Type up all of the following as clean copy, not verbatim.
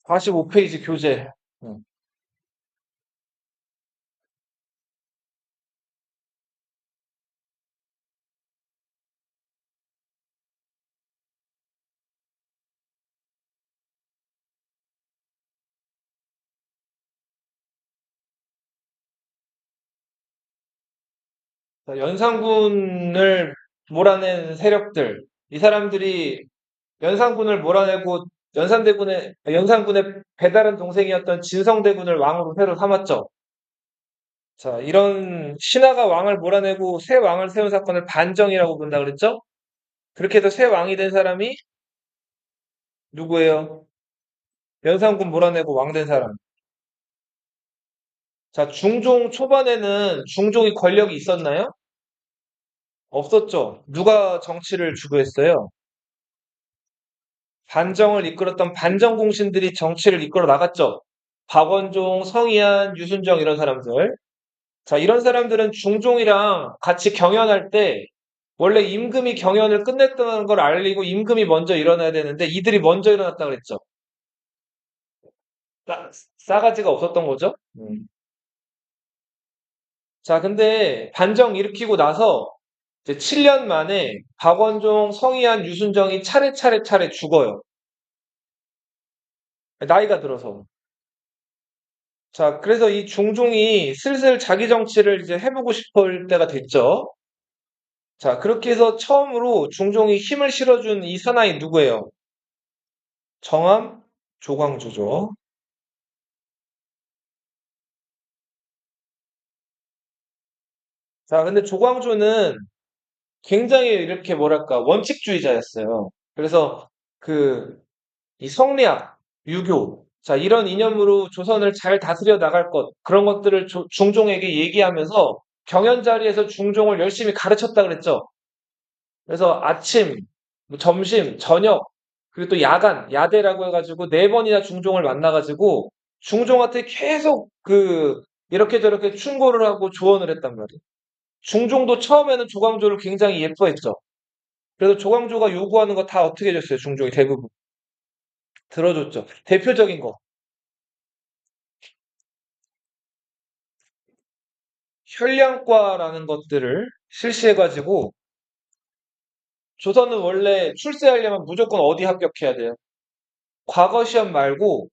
45페이지 교재. 음. 자, 연산군을 몰아낸 세력들. 이 사람들이 연산군을 몰아내고 연산군의 배다른 동생이었던 진성대군을 왕으로 새로 삼았죠. 자, 이런 신하가 왕을 몰아내고 새 왕을 세운 사건을 반정이라고 본다 그랬죠? 그렇게 해서 새 왕이 된 사람이 누구예요? 연산군 몰아내고 왕 된 사람. 자, 중종 초반에는 중종이 권력이 있었나요? 없었죠. 누가 정치를 주도했어요? 반정을 이끌었던 반정공신들이 정치를 이끌어 나갔죠. 박원종, 성희안, 유순정 이런 사람들. 자, 이런 사람들은 중종이랑 같이 경연할 때 원래 임금이 경연을 끝냈다는 걸 알리고 임금이 먼저 일어나야 되는데 이들이 먼저 일어났다 그랬죠. 싸가지가 없었던 거죠. 자, 근데 반정 일으키고 나서 이제 7년 만에 박원종, 성희안, 유순정이 차례 죽어요. 나이가 들어서. 자, 그래서 이 중종이 슬슬 자기 정치를 이제 해보고 싶을 때가 됐죠. 자, 그렇게 해서 처음으로 중종이 힘을 실어준 이 사나이 누구예요? 정함 조광조죠. 자, 근데 조광조는 굉장히 이렇게 뭐랄까 원칙주의자였어요. 그래서 그 이 성리학, 유교, 자 이런 이념으로 조선을 잘 다스려 나갈 것 그런 것들을 중종에게 얘기하면서 경연 자리에서 중종을 열심히 가르쳤다 그랬죠. 그래서 아침, 뭐 점심, 저녁, 그리고 또 야간, 야대라고 해가지고 네 번이나 중종을 만나가지고 중종한테 계속 이렇게 저렇게 충고를 하고 조언을 했단 말이에요. 중종도 처음에는 조광조를 굉장히 예뻐했죠. 그래서 조광조가 요구하는 거 다 어떻게 해줬어요, 중종이 대부분. 들어줬죠. 대표적인 거. 현량과라는 것들을 실시해가지고 조선은 원래 출세하려면 무조건 어디 합격해야 돼요? 과거 시험 말고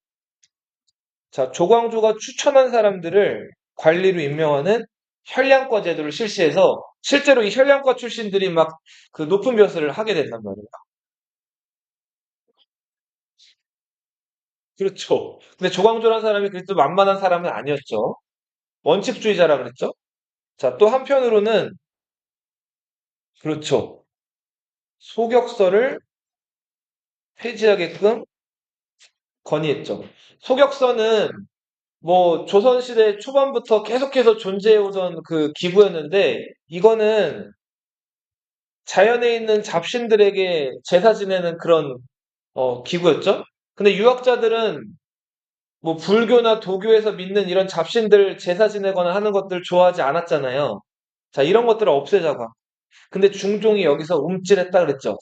자, 조광조가 추천한 사람들을 관리로 임명하는 현량과 제도를 실시해서 실제로 이 현량과 출신들이 막 그 높은 벼슬을 하게 된단 말이에요. 그렇죠. 근데 조광조라는 사람이 그래도 만만한 사람은 아니었죠. 원칙주의자라 그랬죠. 자, 또 한편으로는 그렇죠. 소격서를 폐지하게끔 건의했죠. 소격서는 뭐 조선시대 초반부터 계속해서 존재해오던 그 기구였는데 이거는 자연에 있는 잡신들에게 제사 지내는 그런 기구였죠. 근데 유학자들은 뭐 불교나 도교에서 믿는 이런 잡신들 제사 지내거나 하는 것들 좋아하지 않았잖아요. 자, 이런 것들을 없애자고. 근데 중종이 여기서 움찔했다 그랬죠.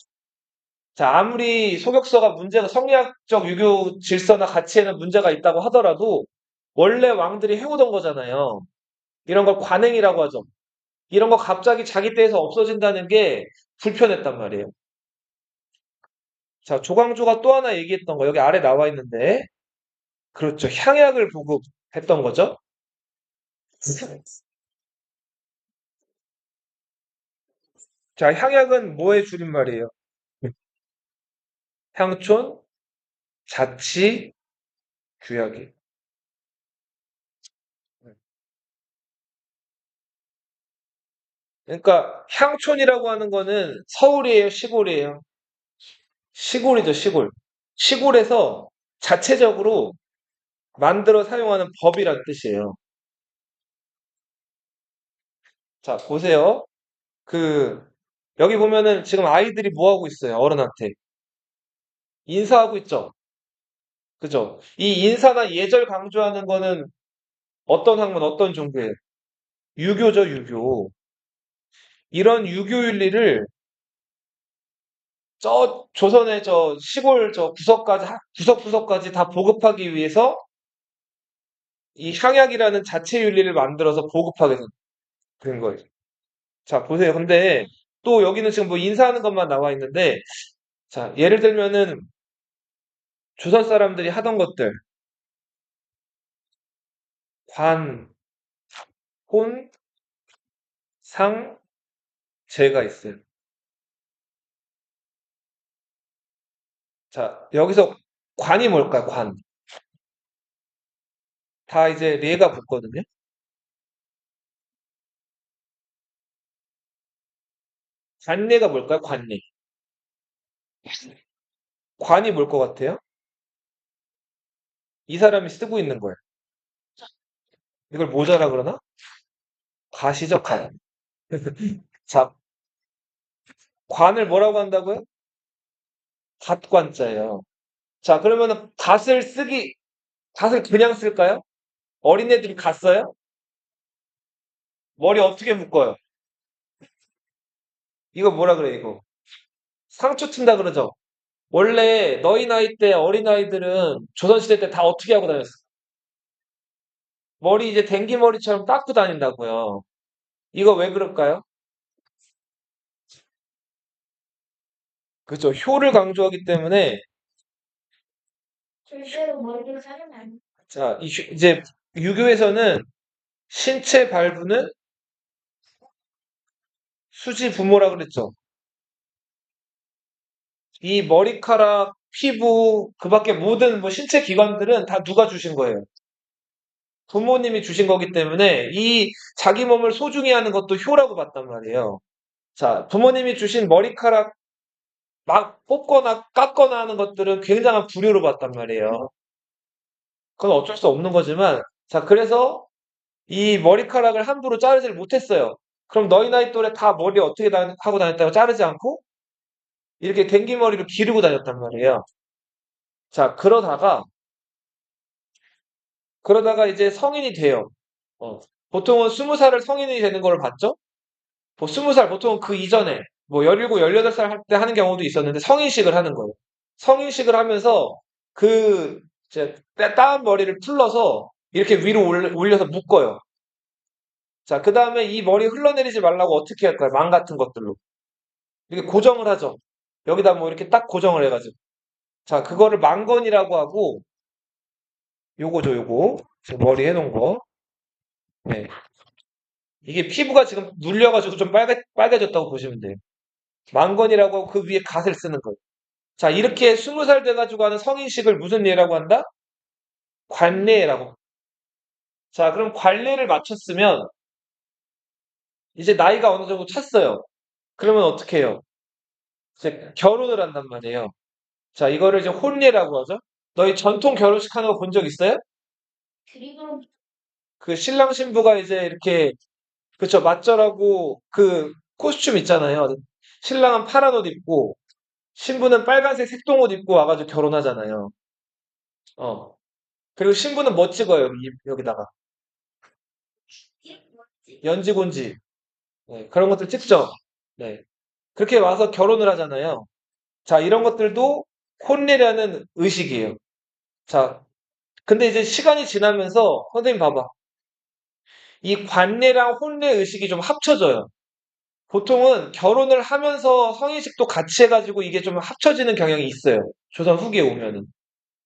자, 아무리 소격서가 문제가 성리학적 유교 질서나 가치에는 문제가 있다고 하더라도 원래 왕들이 해오던 거잖아요. 이런 걸 관행이라고 하죠. 이런 거 갑자기 자기 때에서 없어진다는 게 불편했단 말이에요. 자, 조광조가 또 하나 얘기했던 거 여기 아래 나와 있는데 그렇죠. 향약을 보급했던 거죠. 자, 향약은 뭐의 줄임말이에요? 향촌, 자치, 규약이. 그러니까 향촌이라고 하는 거는 서울이에요, 시골이에요? 시골이죠, 시골. 시골에서 자체적으로 만들어 사용하는 법이란 뜻이에요. 자, 보세요. 그, 여기 보면은 지금 아이들이 뭐 하고 있어요, 어른한테. 인사하고 있죠. 그죠? 이 인사나 예절 강조하는 거는 어떤 학문, 어떤 종교예요? 유교죠, 유교. 이런 유교 윤리를 저 조선의 저 시골 저 구석까지 구석구석까지 다 보급하기 위해서 이 향약이라는 자체 윤리를 만들어서 보급하게 된 거예요. 자, 보세요. 근데 또 여기는 지금 뭐 인사하는 것만 나와 있는데, 자, 예를 들면은 조선 사람들이 하던 것들, 관, 혼, 상, 제가 있어요. 자, 여기서 관이 뭘까요? 관. 다 이제 레가 붙거든요. 관례가 뭘까요? 관례. 관이 뭘 것 같아요? 이 사람이 쓰고 있는 거예요. 이걸 모자라 그러나? 가시적 관. 자, 관을 뭐라고 한다고요? 갓관자예요. 자, 그러면은 갓을 그냥 쓸까요? 어린애들이 갔어요? 머리 어떻게 묶어요? 이거 뭐라 그래, 이거? 상추 튼다 그러죠? 원래 너희 나이 때 어린아이들은 조선시대 때 다 어떻게 하고 다녔어? 머리 이제 댕기머리처럼 깎고 다닌다고요. 이거 왜 그럴까요? 그죠. 효를 강조하기 때문에, 자, 이제 유교에서는 신체 발부는 수지 부모라 그랬죠. 이 머리카락, 피부, 그 밖에 모든 뭐 신체 기관들은 다 누가 주신 거예요? 부모님이 주신 거기 때문에 이 자기 몸을 소중히 하는 것도 효라고 봤단 말이에요. 자, 부모님이 주신 머리카락 막 뽑거나 깎거나 하는 것들은 굉장한 불효로 봤단 말이에요. 그건 어쩔 수 없는 거지만, 자, 그래서 이 머리카락을 함부로 자르지를 못했어요. 그럼 너희 나이 또래 다 머리 어떻게 하고 다녔다고 자르지 않고 이렇게 댕기머리로 기르고 다녔단 말이에요. 자, 그러다가 이제 성인이 돼요. 어, 보통은 20살을 성인이 되는 걸 봤죠? 뭐 20살 보통 그 이전에 뭐 17, 18살 할 때 하는 경우도 있었는데 성인식을 하는 거예요. 성인식을 하면서 그 이제 따은 머리를 풀러서 이렇게 위로 올려서 묶어요. 자, 그 다음에 이 머리 흘러내리지 말라고 어떻게 할까요? 망 같은 것들로. 이렇게 고정을 하죠. 여기다 뭐 이렇게 딱 고정을 해가지고. 자, 그거를 망건이라고 하고, 요거죠, 요거. 지금 머리 해놓은 거. 네. 이게 피부가 지금 눌려가지고 좀 빨개졌다고 보시면 돼요. 망건이라고 하고 그 위에 갓을 쓰는 거예요. 자, 이렇게 20살 돼가지고 하는 성인식을 무슨 예라고 한다? 관례라고. 자, 그럼 관례를 맞췄으면 이제 나이가 어느 정도 찼어요. 그러면 어떻게 해요? 이제 결혼을 한단 말이에요. 자, 이거를 이제 혼례라고 하죠. 너희 전통 결혼식 하는 거 본 적 있어요? 그 신랑 신부가 이제 이렇게 그쵸 맞절하고 그 코스튬 있잖아요. 신랑은 파란 옷 입고 신부는 빨간색 색동 옷 입고 와가지고 결혼하잖아요. 어. 그리고 신부는 뭐 찍어요? 여기다가 연지곤지 네, 그런 것들 찍죠. 네. 그렇게 와서 결혼을 하잖아요. 자, 이런 것들도 혼례라는 의식이에요. 자, 근데 이제 시간이 지나면서 선생님 봐봐. 이 관례랑 혼례 의식이 좀 합쳐져요. 보통은 결혼을 하면서 성인식도 같이 해가지고 이게 좀 합쳐지는 경향이 있어요. 조선 후기에 오면은.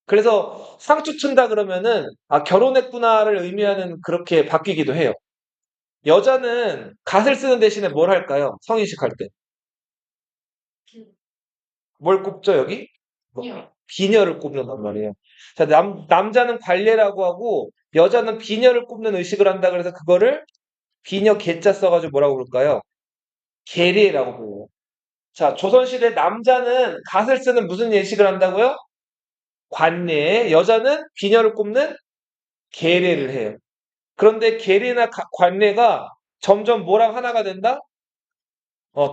그래서 상추 춘다 그러면은 아 결혼했구나를 의미하는 그렇게 바뀌기도 해요. 여자는 갓을 쓰는 대신에 뭘 할까요? 성인식 할 때. 뭘 꼽죠 여기? 비녀를 꼽는단 말이에요. 자, 남자는 관례라고 하고 여자는 비녀를 꼽는 의식을 한다 그래서 그거를 비녀 개자 써가지고 뭐라고 부를까요? 계례라고 불러요. 자, 조선시대 남자는 갓을 쓰는 무슨 예식을 한다고요? 관례. 여자는 비녀를 꼽는 계례를 해요. 그런데 계례나 관례가 점점 뭐랑 하나가 된다?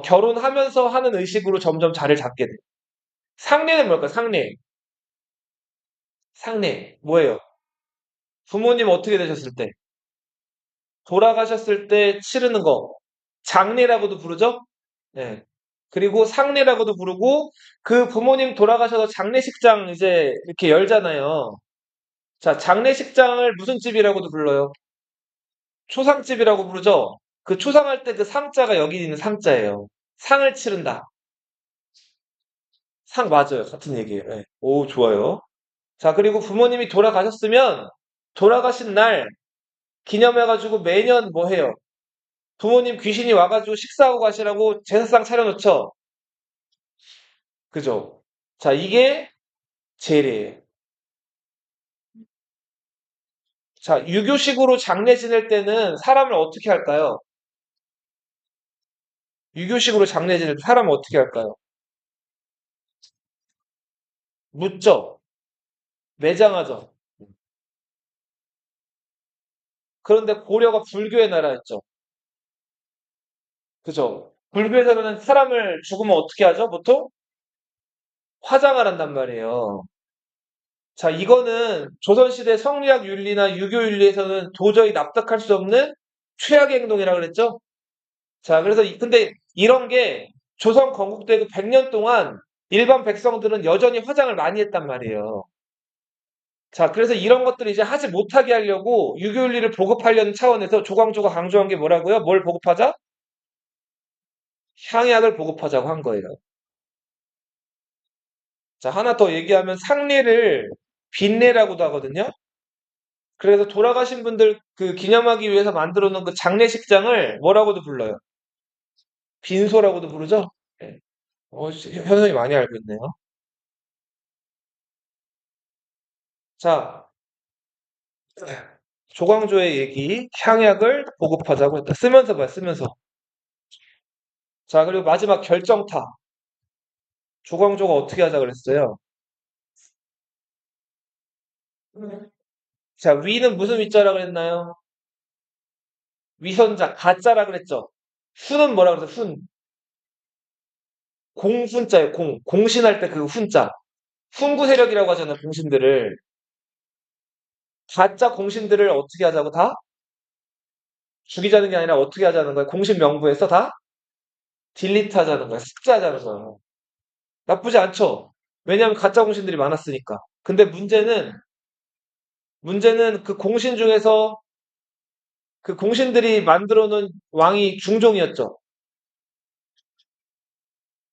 결혼하면서 하는 의식으로 점점 자리를 잡게 돼. 상례는 뭘까요? 상례. 상례. 뭐예요? 부모님 어떻게 되셨을 때? 돌아가셨을 때 치르는 거. 장례라고도 부르죠? 네. 그리고 상례라고도 부르고 그 부모님 돌아가셔서 장례식장 이제 이렇게 열잖아요. 자, 장례식장을 무슨 집이라고도 불러요? 초상집이라고 부르죠? 그 초상할 때 그 상자가 여기 있는 상자예요. 상을 치른다. 상 맞아요. 같은 얘기예요. 네. 오, 좋아요. 자, 그리고 부모님이 돌아가셨으면 돌아가신 날 기념해가지고 매년 뭐 해요? 부모님 귀신이 와가지고 식사하고 가시라고 제사상 차려놓죠? 그죠? 자, 이게 제례예요. 자, 유교식으로 장례 지낼 때는 사람을 어떻게 할까요? 유교식으로 장례 지낼 때 사람을 어떻게 할까요? 묻죠? 매장하죠? 그런데 고려가 불교의 나라였죠. 그죠? 불교에서는 사람을 죽으면 어떻게 하죠? 보통 화장을 한단 말이에요. 자, 이거는 조선시대 성리학 윤리나 유교 윤리에서는 도저히 납득할 수 없는 최악의 행동이라고 그랬죠? 자, 그래서 근데 이런 게 조선 건국되고 100년 동안 일반 백성들은 여전히 화장을 많이 했단 말이에요. 자, 그래서 이런 것들을 이제 하지 못하게 하려고 유교 윤리를 보급하려는 차원에서 조광조가 강조한 게 뭐라고요? 뭘 보급하자? 향약을 보급하자고 한 거예요. 자, 하나 더 얘기하면 상례를 빈례라고도 하거든요. 그래서 돌아가신 분들 그 기념하기 위해서 만들어 놓은 그 장례식장을 뭐라고도 불러요? 빈소라고도 부르죠? 네. 현성이 많이 알고 있네요. 자, 조광조의 얘기, 향약을 보급하자고 했다. 쓰면서 봐요, 쓰면서. 자, 그리고 마지막 결정타. 조광조가 어떻게 하자 그랬어요? 자, 위는 무슨 위자라 그랬나요? 위선자, 가짜라 그랬죠? 훈은 뭐라 그랬어? 훈. 공훈자예요, 공. 공신할 때 그 훈자. 훈구 세력이라고 하잖아요, 공신들을. 가짜 공신들을 어떻게 하자고 다? 죽이자는 게 아니라 어떻게 하자는 거예요? 공신 명부에서 다 딜리트 하자는 거예요. 삭제하자는 거예요. 나쁘지 않죠? 왜냐하면 가짜 공신들이 많았으니까. 근데 문제는 그 공신 중에서 그 공신들이 만들어 놓은 왕이 중종이었죠.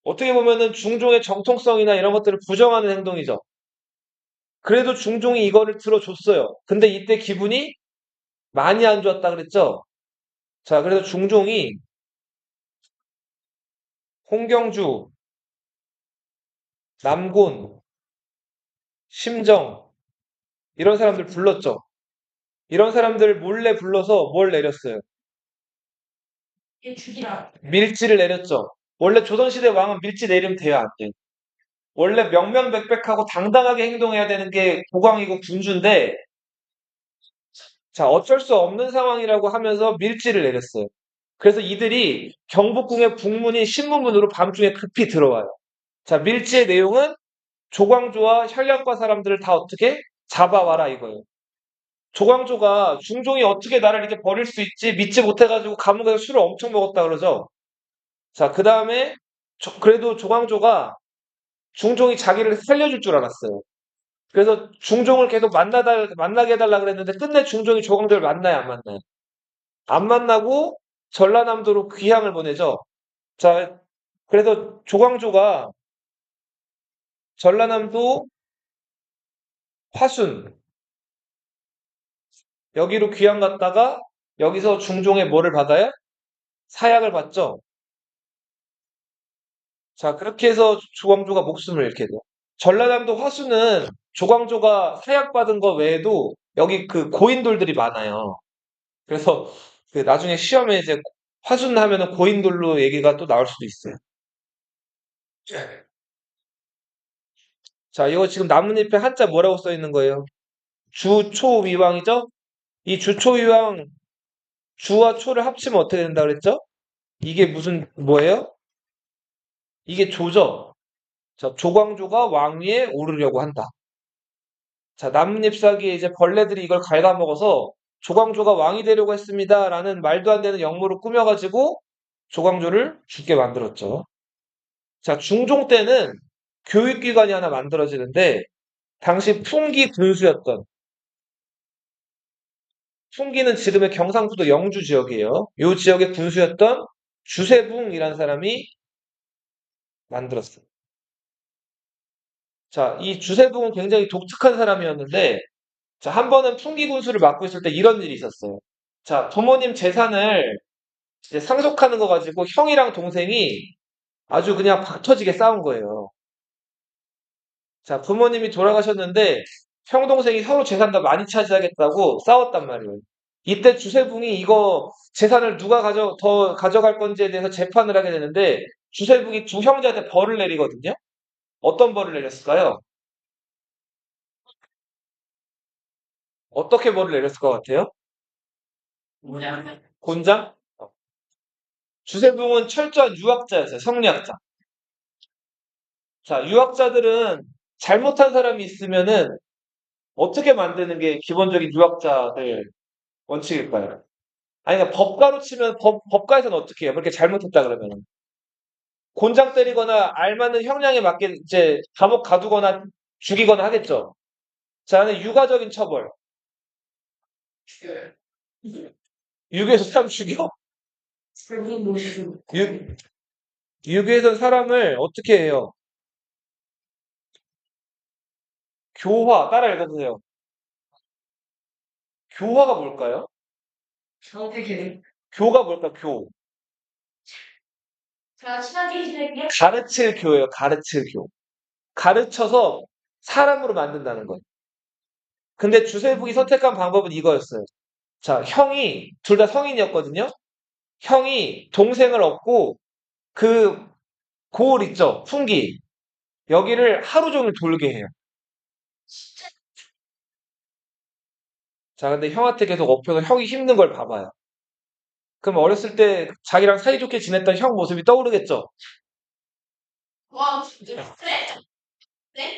어떻게 보면은 중종의 정통성이나 이런 것들을 부정하는 행동이죠. 그래도 중종이 이거를 들어줬어요. 근데 이때 기분이 많이 안 좋았다 그랬죠? 자, 그래서 중종이 홍경주, 남곤, 심정, 이런 사람들 불렀죠. 이런 사람들 몰래 불러서 뭘 내렸어요? 밀지를 내렸죠. 원래 조선시대 왕은 밀지 내리면 돼요, 안 돼요? 원래 명명백백하고 당당하게 행동해야 되는 게 국왕이고 군주인데, 자, 어쩔 수 없는 상황이라고 하면서 밀지를 내렸어요. 그래서 이들이 경복궁의 북문인 신문문으로 밤중에 급히 들어와요. 자, 밀지의 내용은 조광조와 현량과 사람들을 다 어떻게 잡아와라 이거예요. 조광조가 중종이 어떻게 나를 이렇게 버릴 수 있지 믿지 못해가지고 감옥에서 술을 엄청 먹었다 그러죠. 자, 그 다음에 그래도 조광조가 중종이 자기를 살려줄 줄 알았어요. 그래서 중종을 계속 만나게 해달라 그랬는데 끝내 중종이 조광조를 만나요, 안 만나요? 안 만나고 전라남도로 귀향을 보내죠. 자, 그래서 조광조가 전라남도 화순 여기로 귀향 갔다가 여기서 중종의 뭐를 받아요? 사약을 받죠. 자, 그렇게 해서 조광조가 목숨을 잃게 돼요. 전라남도 화순은 조광조가 사약받은 거 외에도 여기 그 고인돌들이 많아요. 그래서 그 나중에 시험에 이제 화순 하면은 고인돌로 얘기가 또 나올 수도 있어요. 자, 이거 지금 나뭇잎에 한자 뭐라고 써 있는 거예요? 주초위왕이죠? 이 주초위왕, 주와 초를 합치면 어떻게 된다 그랬죠? 이게 무슨, 뭐예요? 이게 조죠? 자, 조광조가 왕위에 오르려고 한다. 자, 나뭇잎 사기에 이제 벌레들이 이걸 갉아먹어서 조광조가 왕이 되려고 했습니다라는 말도 안 되는 역모를 꾸며가지고 조광조를 죽게 만들었죠. 자, 중종 때는 교육기관이 하나 만들어지는데, 당시 풍기 군수였던, 풍기는 지금의 경상북도 영주 지역이에요. 이 지역의 군수였던 주세붕이라는 사람이 만들었어요. 자, 이 주세붕은 굉장히 독특한 사람이었는데, 자, 한 번은 풍기 군수를 맡고 있을 때 이런 일이 있었어요. 자, 부모님 재산을 이제 상속하는 거 가지고 형이랑 동생이 아주 그냥 박 터지게 싸운 거예요. 자, 부모님이 돌아가셨는데 형 동생이 서로 재산 다 많이 차지하겠다고 싸웠단 말이에요. 이때 주세붕이 이거 재산을 누가 더 가져갈 건지에 대해서 재판을 하게 되는데 주세붕이 두 형제한테 벌을 내리거든요. 어떤 벌을 내렸을까요? 어떻게 벌을 내렸을 것 같아요? 곤장? 주세붕은 철저한 유학자였어요. 성리학자. 자, 유학자들은 잘못한 사람이 있으면은 어떻게 만드는 게 기본적인 유학자들 원칙일까요? 아니, 그러니까 법가로 치면 법가에서는 어떻게 해요? 그렇게 잘못했다 그러면. 곤장 때리거나 알맞는 형량에 맞게 이제 감옥 가두거나 죽이거나 하겠죠. 자, 는 육아적인 처벌. 유교에서 사람 죽여? 유, 유교에서 사람을 어떻게 해요? 교화, 따라 읽어보세요. 교화가 뭘까요? 교가 뭘까, 교. 가르칠 교예요, 가르칠 교. 가르쳐서 사람으로 만든다는 거예요. 근데 주세북이 선택한 방법은 이거였어요. 자, 형이, 둘 다 성인이었거든요? 형이 동생을 업고 그 고을 있죠? 풍기. 여기를 하루 종일 돌게 해요. 자, 근데 형한테 계속 업혀서 형이 힘든 걸 봐봐요. 그럼 어렸을 때 자기랑 사이좋게 지냈던 형 모습이 떠오르겠죠?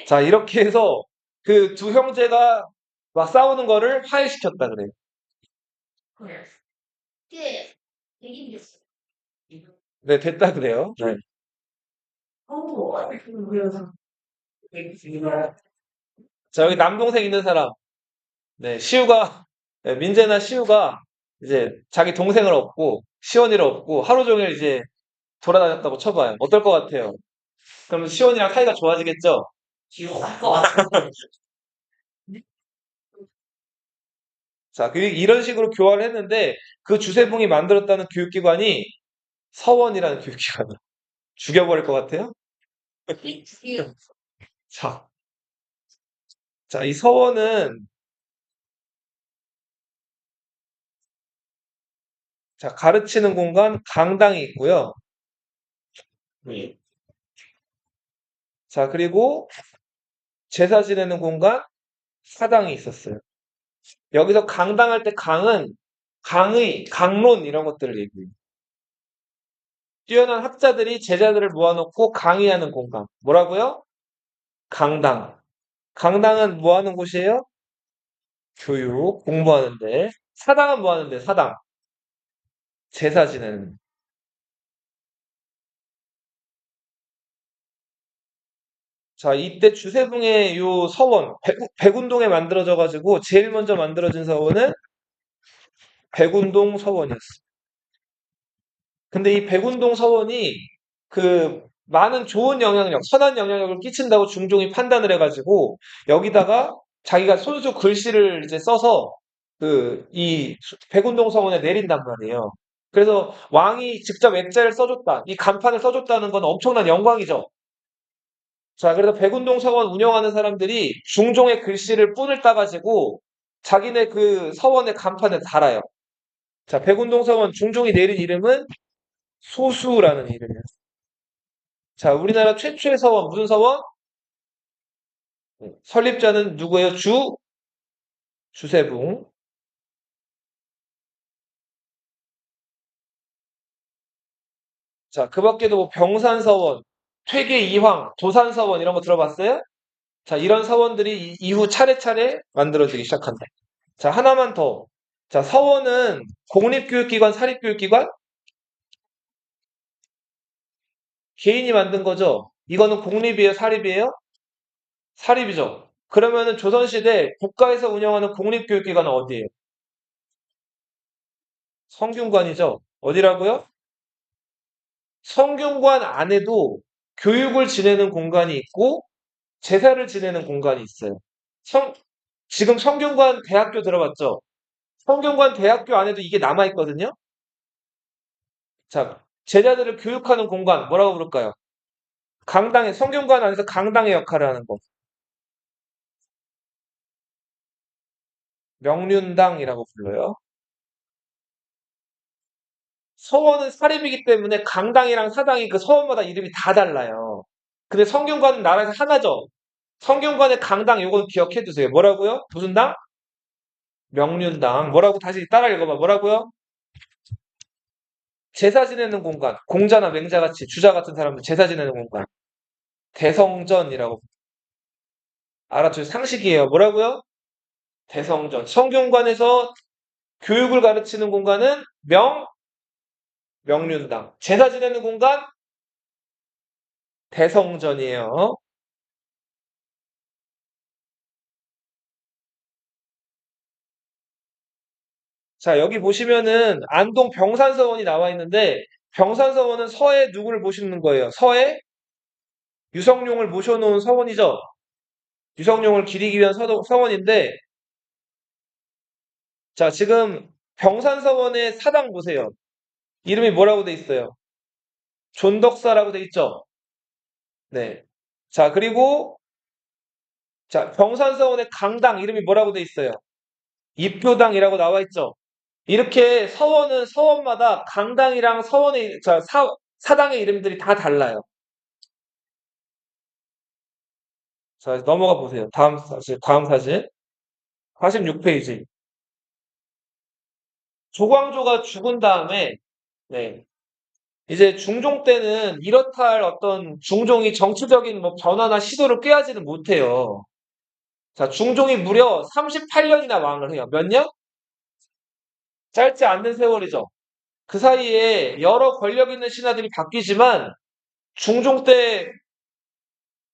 자, 이렇게 해서 그 두 형제가 막 싸우는 거를 화해시켰다 그래요. 네, 됐다 그래요. 네. 자, 여기 남동생 있는 사람. 네, 시우가, 네, 민재나 시우가 이제 자기 동생을 업고 시원이를 업고 하루 종일 이제 돌아다녔다고 쳐봐요. 어떨 것 같아요? 그럼 시원이랑 사이가 좋아지겠죠? 자, 이런 식으로 교화를 했는데 그 주세붕이 만들었다는 교육기관이 서원이라는 교육기관이에요. 죽여버릴 것 같아요? 자, 자, 이 서원은 자, 가르치는 공간 강당이 있고요. 자, 그리고 제사 지내는 공간 사당이 있었어요. 여기서 강당할 때 강은 강의, 강론 이런 것들을 얘기해요. 뛰어난 학자들이 제자들을 모아놓고 강의하는 공간. 뭐라고요? 강당. 강당은 뭐 하는 곳이에요? 교육, 공부하는데. 사당은 뭐 하는데? 사당. 제사 지내는. 자, 이때 주세붕의 요 서원, 백운동에 만들어져가지고 제일 먼저 만들어진 서원은 백운동 서원이었어요. 근데 이 백운동 서원이 그 많은 좋은 영향력, 선한 영향력을 끼친다고 중종이 판단을 해가지고 여기다가 자기가 손수 글씨를 이제 써서 그 이 백운동 서원에 내린단 말이에요. 그래서 왕이 직접 액자를 써줬다, 이 간판을 써줬다는 건 엄청난 영광이죠. 자, 그래서 백운동 서원 운영하는 사람들이 중종의 글씨를 뿔을 따가지고 자기네 그 서원의 간판에 달아요. 자, 백운동 서원 중종이 내린 이름은 소수라는 이름이에요. 자, 우리나라 최초의 서원, 무슨 서원? 설립자는 누구예요? 주세붕. 자, 그 밖에도 뭐 병산서원, 퇴계이황, 도산서원 이런 거 들어봤어요? 자, 이런 서원들이 이후 차례차례 만들어지기 시작한다. 자, 하나만 더. 자, 서원은 공립교육기관, 사립교육기관? 개인이 만든 거죠. 이거는 공립이에요, 사립이에요? 사립이죠. 그러면은 조선시대 국가에서 운영하는 공립교육기관은 어디예요? 성균관이죠. 어디라고요? 성균관 안에도 교육을 지내는 공간이 있고 제사를 지내는 공간이 있어요. 성, 지금 성균관 대학교 들어봤죠? 성균관 대학교 안에도 이게 남아있거든요? 자, 제자들을 교육하는 공간, 뭐라고 부를까요? 강당의, 성균관 안에서 강당의 역할을 하는 거. 명륜당이라고 불러요. 서원은 사립이기 때문에 강당이랑 사당이 그 서원마다 이름이 다 달라요. 근데 성균관은 나라에서 하나죠. 성균관의 강당 요건 기억해 두세요. 뭐라고요? 무슨 당? 명륜당. 뭐라고 다시 따라 읽어봐. 뭐라고요? 제사 지내는 공간. 공자나 맹자같이 주자 같은 사람들 제사 지내는 공간. 대성전이라고. 알아죠? 상식이에요. 뭐라고요? 대성전. 성균관에서 교육을 가르치는 공간은 명륜당. 제사 지내는 공간 대성전이에요. 자, 여기 보시면은 안동 병산서원이 나와 있는데 병산서원은 서해 누구를 모시는 거예요? 서해 유성룡을 모셔놓은 서원이죠. 유성룡을 기리기 위한 서원인데 자, 지금 병산서원의 사당 보세요. 이름이 뭐라고 돼 있어요? 존덕사라고 돼 있죠. 네. 자, 그리고 자, 병산서원의 강당 이름이 뭐라고 돼 있어요? 입교당이라고 나와 있죠. 이렇게 서원은 서원마다 강당이랑 서원의 사당의 이름들이 다 달라요. 자, 넘어가 보세요. 다음 사진. 46페이지. 조광조가 죽은 다음에, 네. 이제 중종 때는 이렇다 할 어떤 중종이 정치적인 뭐 변화나 시도를 꾀하지는 못해요. 자, 중종이 무려 38년이나 왕을 해요. 몇 년? 짧지 않는 세월이죠. 그 사이에 여러 권력 있는 신하들이 바뀌지만 중종 때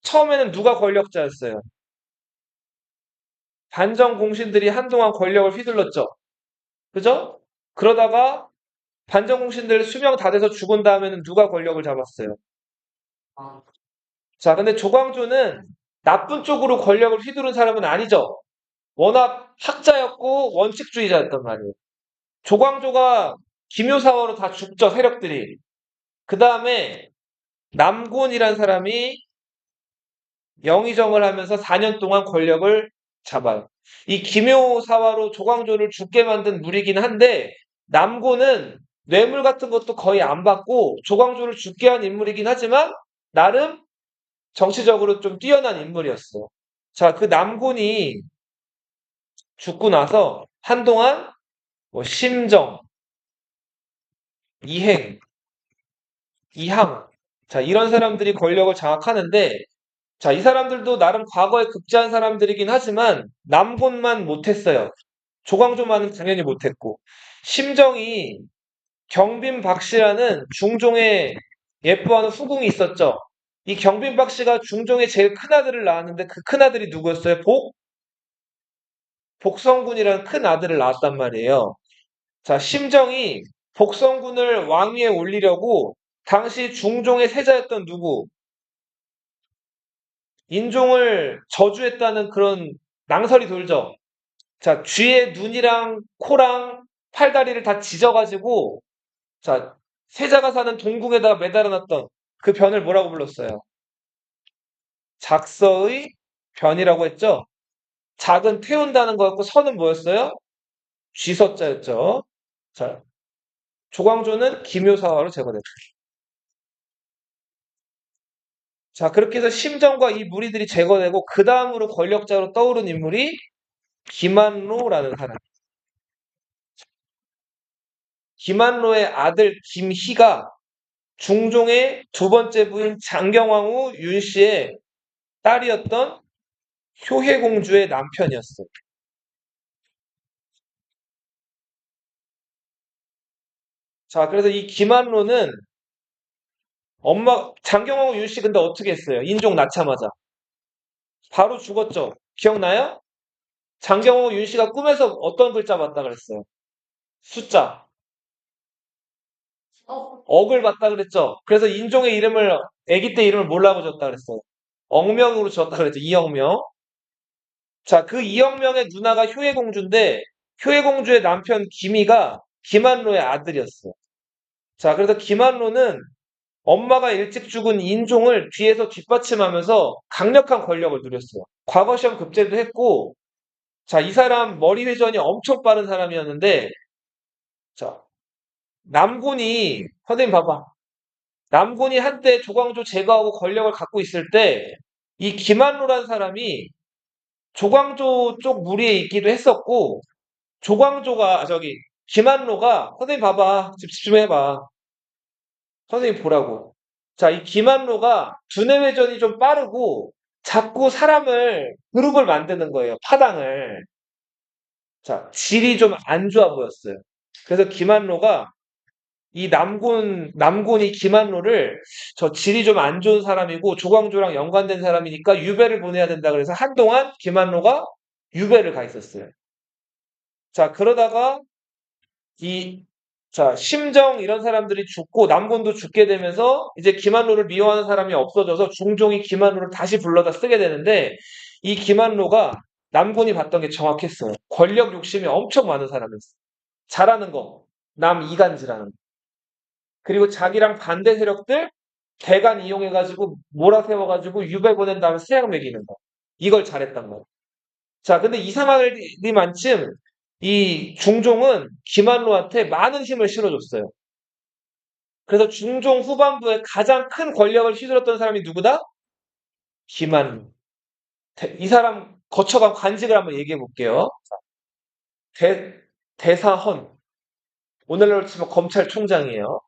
처음에는 누가 권력자였어요? 반정 공신들이 한동안 권력을 휘둘렀죠. 그죠? 그러다가 반정 공신들 수명 다 돼서 죽은 다음에는 누가 권력을 잡았어요? 자, 근데 조광조는 나쁜 쪽으로 권력을 휘두른 사람은 아니죠. 워낙 학자였고 원칙주의자였단 말이에요. 조광조가 기묘사화로 다 죽죠, 세력들이. 그 다음에 남곤이란 사람이 영의정을 하면서 4년 동안 권력을 잡아요. 이 기묘사화로 조광조를 죽게 만든 무리긴 한데 남곤은 뇌물 같은 것도 거의 안 받고 조광조를 죽게 한 인물이긴 하지만 나름 정치적으로 좀 뛰어난 인물이었어. 자, 그 남곤이 죽고 나서 한동안 뭐 심정, 이행, 이항, 자, 이런 사람들이 권력을 장악하는데 자, 이 사람들도 나름 과거에 급제한 사람들이긴 하지만 남곤만 못했어요. 조광조만은 당연히 못했고 심정이 경빈박 씨라는 중종의 예뻐하는 후궁이 있었죠. 이 경빈박 씨가 중종의 제일 큰아들을 낳았는데 그 큰아들이 누구였어요? 복성군이라는 큰아들을 낳았단 말이에요. 자, 심정이 복성군을 왕위에 올리려고 당시 중종의 세자였던 누구? 인종을 저주했다는 그런 낭설이 돌죠. 자, 쥐의 눈이랑 코랑 팔다리를 다 찢어가지고, 자, 세자가 사는 동궁에다 매달아놨던 그 변을 뭐라고 불렀어요? 작서의 변이라고 했죠? 작은 태운다는 거였고, 선은 뭐였어요? 쥐서자였죠. 자, 조광조는 기묘사화로 제거됐다. 자, 그렇게 해서 심정과 이 무리들이 제거되고, 그 다음으로 권력자로 떠오른 인물이 김한로라는 사람. 김한로의 아들 김희가 중종의 두 번째 부인 장경왕후 윤씨의 딸이었던 효혜공주의 남편이었어요. 자, 그래서 이 김한로는 장경호 윤씨 근데 어떻게 했어요? 인종 낳자마자. 바로 죽었죠. 기억나요? 장경호 윤씨가 꿈에서 어떤 글자 봤다 그랬어요? 숫자. 억을 봤다 그랬죠. 그래서 인종의 이름을, 아기 때 이름을 뭐라고 줬다 그랬어요? 억명으로 줬다 그랬죠. 이억명. 자, 그 이억명의 누나가 효혜공주인데, 효혜공주의 남편 김희가 김한로의 아들이었어요. 자, 그래서 김한로는 엄마가 일찍 죽은 인종을 뒤에서 뒷받침하면서 강력한 권력을 누렸어요. 과거 시험 급제도 했고, 자, 이 사람 머리 회전이 엄청 빠른 사람이었는데, 자, 남군이, 선생님 봐봐. 남군이 한때 조광조 제거하고 권력을 갖고 있을 때, 이 김한로란 사람이 조광조 쪽 무리에 있기도 했었고, 김한로가, 선생님 봐봐. 집중 좀 해봐. 선생님 보라고. 자, 이 김한로가 두뇌 회전이 좀 빠르고 자꾸 사람을 그룹을 만드는 거예요. 파당을. 자, 질이 좀 안 좋아 보였어요. 그래서 김한로가 남군이 김한로를 저 질이 좀 안 좋은 사람이고 조광조랑 연관된 사람이니까 유배를 보내야 된다 그래서 한동안 김한로가 유배를 가 있었어요. 자, 그러다가 이, 자, 심정 이런 사람들이 죽고 남군도 죽게 되면서 이제 김한로를 미워하는 사람이 없어져서 중종이 김한로를 다시 불러다 쓰게 되는데 이 김한로가 남군이 봤던 게 정확했어요. 권력 욕심이 엄청 많은 사람이었어요. 잘하는 거, 남 이간질하는 거. 그리고 자기랑 반대 세력들 대간 이용해가지고 몰아세워가지고 유배 보낸 다음에 세약 매기는 거. 이걸 잘했단 말이에요. 자, 근데 이상한 일이 많침 이 중종은 김한로한테 많은 힘을 실어줬어요. 그래서 중종 후반부에 가장 큰 권력을 휘둘렀던 사람이 누구다? 김한로. 이 사람 거쳐간 관직을 한번 얘기해 볼게요. 대, 대사헌. 오늘날로 치면 검찰총장이에요.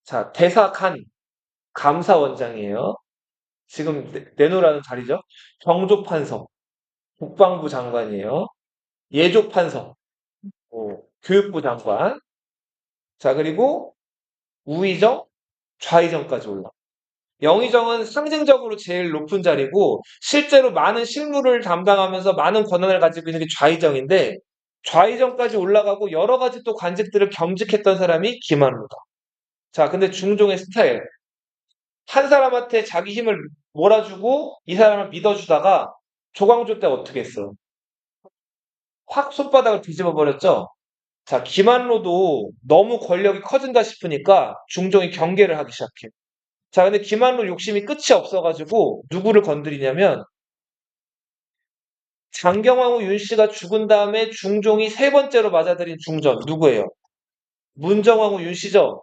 자, 대사간. 감사원장이에요. 지금 내노라는 자리죠. 정조판서. 국방부 장관이에요. 예조판서. 교육부 장관. 자, 그리고 우의정, 좌의정까지 올라. 영의정은 상징적으로 제일 높은 자리고 실제로 많은 실무를 담당하면서 많은 권한을 가지고 있는 게 좌의정인데 좌의정까지 올라가고 여러 가지 또 관직들을 겸직했던 사람이 김한로다. 자, 근데 중종의 스타일. 한 사람한테 자기 힘을 몰아주고 이 사람을 믿어주다가 조광조 때 어떻게 했어? 확 손바닥을 뒤집어 버렸죠? 자, 김한로도 너무 권력이 커진다 싶으니까 중종이 경계를 하기 시작해. 자, 근데 김한로 욕심이 끝이 없어가지고 누구를 건드리냐면 장경왕후 윤씨가 죽은 다음에 중종이 세 번째로 맞아들인 중전 누구예요? 문정왕후 윤씨죠.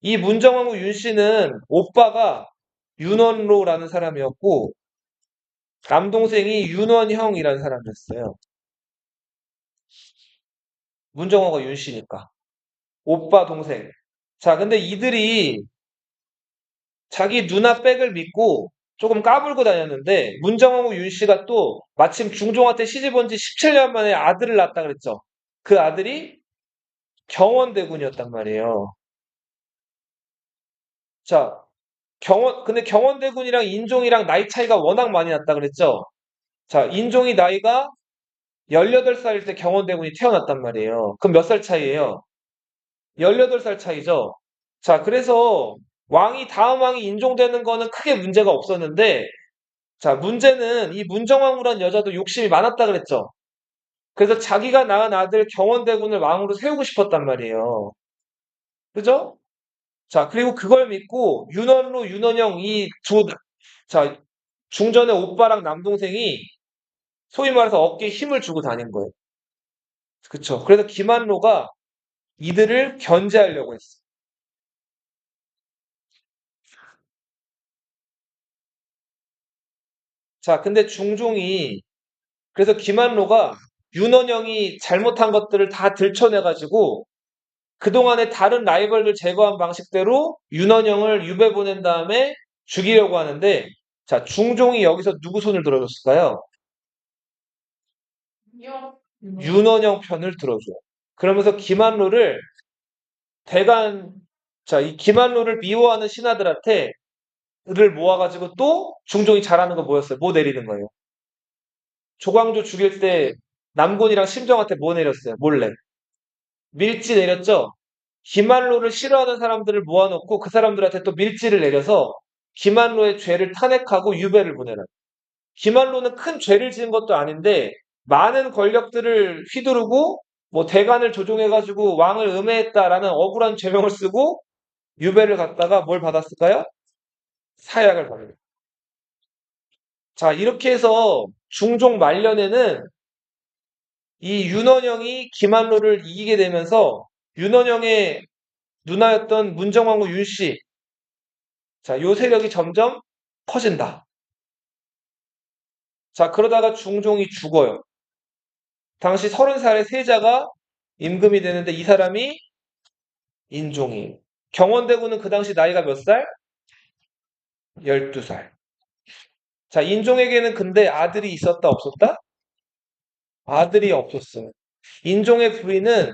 이 문정왕후 윤씨는 오빠가 윤원로라는 사람이었고 남동생이 윤원형이라는 사람이었어요. 문정왕후가 윤씨니까 오빠 동생. 자, 근데 이들이 자기 누나 백을 믿고 조금 까불고 다녔는데 문정왕후 윤씨가 또 마침 중종한테 시집 온 지 17년 만에 아들을 낳았다 그랬죠. 그 아들이 경원대군이었단 말이에요. 자, 근데 경원대군이랑 인종이랑 나이 차이가 워낙 많이 났다 그랬죠. 자, 인종이 나이가 18살일 때 경원대군이 태어났단 말이에요. 그럼 몇 살 차이예요? 18살 차이죠. 자, 그래서 다음 왕이 인종되는 거는 크게 문제가 없었는데 자, 문제는 이 문정왕후란 여자도 욕심이 많았다 그랬죠. 그래서 자기가 낳은 아들 경원대군을 왕으로 세우고 싶었단 말이에요. 그죠? 자, 그리고 그걸 믿고 윤원로, 윤원영 자, 중전의 오빠랑 남동생이 소위 말해서 어깨에 힘을 주고 다닌 거예요. 그쵸? 그래서 김한로가 이들을 견제하려고 했어. 자, 근데 그래서 김한로가 윤원영이 잘못한 것들을 다 들춰내가지고 그동안에 다른 라이벌들 제거한 방식대로 윤원영을 유배 보낸 다음에 죽이려고 하는데, 자, 중종이 여기서 누구 손을 들어줬을까요? 윤원영 편을 들어줘요. 그러면서 김한로를 대간 자, 이 김한로를 미워하는 신하들한테 를 모아가지고 또 중종이 잘하는 거 뭐였어요? 뭐 내리는 거예요? 조광조 죽일 때 남곤이랑 심정한테 뭐 내렸어요? 몰래. 밀지 내렸죠? 김한로를 싫어하는 사람들을 모아놓고 그 사람들한테 또 밀지를 내려서 김한로의 죄를 탄핵하고 유배를 보내라. 김한로는 큰 죄를 지은 것도 아닌데 많은 권력들을 휘두르고 뭐 대간을 조종해가지고 왕을 음해했다라는 억울한 죄명을 쓰고 유배를 갔다가 뭘 받았을까요? 사약을 받아요. 자, 이렇게 해서 중종 말년에는 이 윤원영이 김한로를 이기게 되면서 윤원영의 누나였던 문정왕후 윤씨, 자, 요 세력이 점점 커진다. 자, 그러다가 중종이 죽어요. 당시 30살의 세자가 임금이 되는데 이 사람이 인종이에요. 경원대군은 그 당시 나이가 몇 살? 12살. 자, 인종에게는 근데 아들이 있었다, 없었다? 아들이 없었어요. 인종의 부인은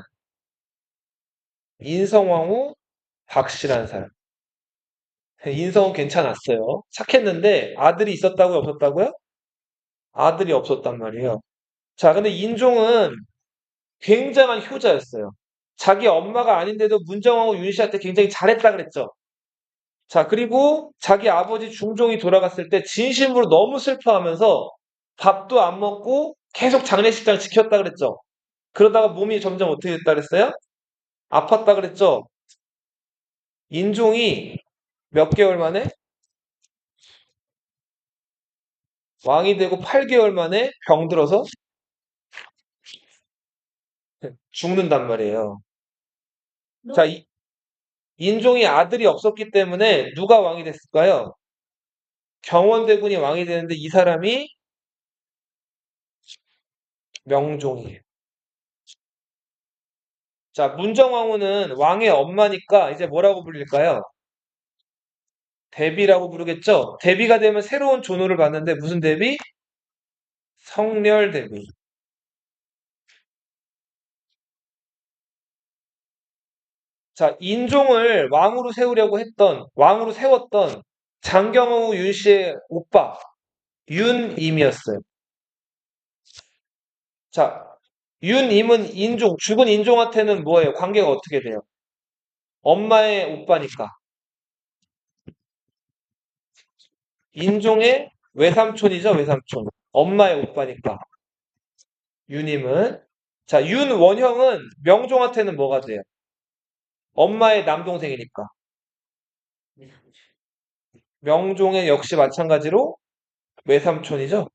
인성왕후 박씨라는 사람. 인성은 괜찮았어요. 착했는데 아들이 있었다고요, 없었다고요? 아들이 없었단 말이에요. 자, 근데 인종은 굉장한 효자였어요. 자기 엄마가 아닌데도 문정왕후 윤씨한테 굉장히 잘했다 그랬죠. 자, 그리고 자기 아버지 중종이 돌아갔을 때 진심으로 너무 슬퍼하면서 밥도 안 먹고 계속 장례식장 지켰다 그랬죠. 그러다가 몸이 점점 어떻게 됐다 그랬어요? 아팠다 그랬죠. 인종이 몇 개월 만에 왕이 되고 8개월 만에 병들어서 죽는단 말이에요. 자, 인종이 아들이 없었기 때문에 누가 왕이 됐을까요? 경원대군이 왕이 되는데 이 사람이 명종이에요. 자, 문정왕후는 왕의 엄마니까 이제 뭐라고 불릴까요? 대비라고 부르겠죠? 대비가 되면 새로운 존호를 받는데 무슨 대비? 성렬대비. 자, 인종을 왕으로 세웠던 장경호 윤씨의 오빠, 윤임이었어요. 자, 윤임은 죽은 인종한테는 뭐예요? 관계가 어떻게 돼요? 엄마의 오빠니까. 인종의 외삼촌이죠, 외삼촌. 엄마의 오빠니까. 윤임은. 자, 윤원형은 명종한테는 뭐가 돼요? 엄마의 남동생이니까. 명종의 역시 마찬가지로 외삼촌이죠.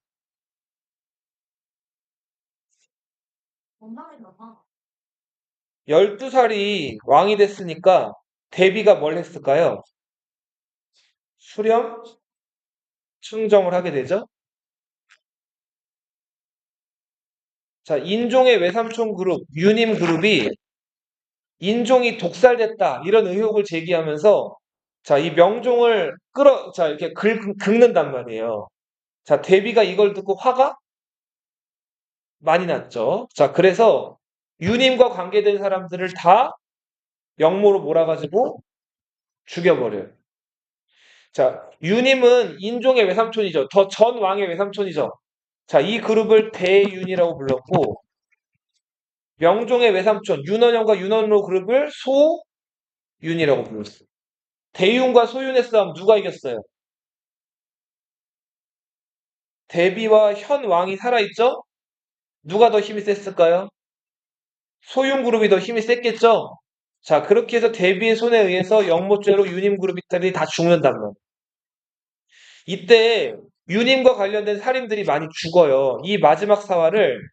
12살이 왕이 됐으니까 대비가 뭘 했을까요? 수렴, 충정을 하게 되죠. 자, 인종의 외삼촌 그룹, 윤임 그룹이 인종이 독살됐다 이런 의혹을 제기하면서 자, 이 명종을 이렇게 긁는단 말이에요. 자, 대비가 이걸 듣고 화가 많이 났죠. 자, 그래서 유님과 관계된 사람들을 다 영모로 몰아가지고 죽여버려요. 자, 유님은 인종의 외삼촌이죠. 더 전 왕의 외삼촌이죠. 자, 이 그룹을 대윤이라고 불렀고, 명종의 외삼촌, 윤원영과 윤원로 그룹을 소윤이라고 불렀어요. 대윤과 소윤의 싸움 누가 이겼어요? 대비와 현 왕이 살아있죠? 누가 더 힘이 셌을까요? 소윤 그룹이 더 힘이 셌겠죠? 자, 그렇게 해서 대비의 손에 의해서 영모죄로 유님 그룹들이 다 죽는단 말이에요. 이때 유님과 관련된 살인들이 많이 죽어요. 이 마지막 사화를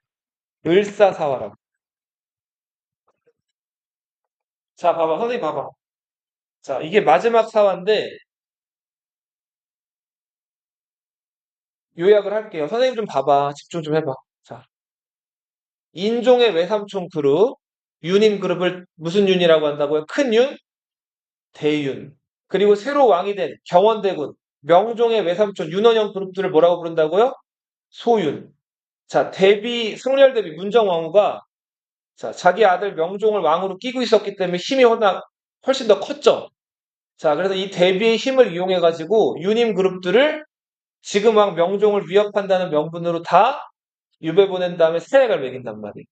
을사사화라고. 자, 봐봐. 선생님 봐봐. 자, 이게 마지막 사화인데 요약을 할게요. 선생님 좀 봐봐. 집중 좀 해봐. 자, 인종의 외삼촌 그룹, 유님 그룹을 무슨 윤이라고 한다고요? 큰 윤, 대윤. 그리고 새로 왕이 된 경원대군, 명종의 외삼촌 윤원영 그룹들을 뭐라고 부른다고요? 소윤. 자, 승렬대비 문정왕후가 자, 자기 아들 명종을 왕으로 끼고 있었기 때문에 힘이 훨씬 더 컸죠. 자, 그래서 이 대비의 힘을 이용해가지고 유님 그룹들을 지금 막 명종을 위협한다는 명분으로 다 유배 보낸 다음에 세액을 매긴단 말이에요.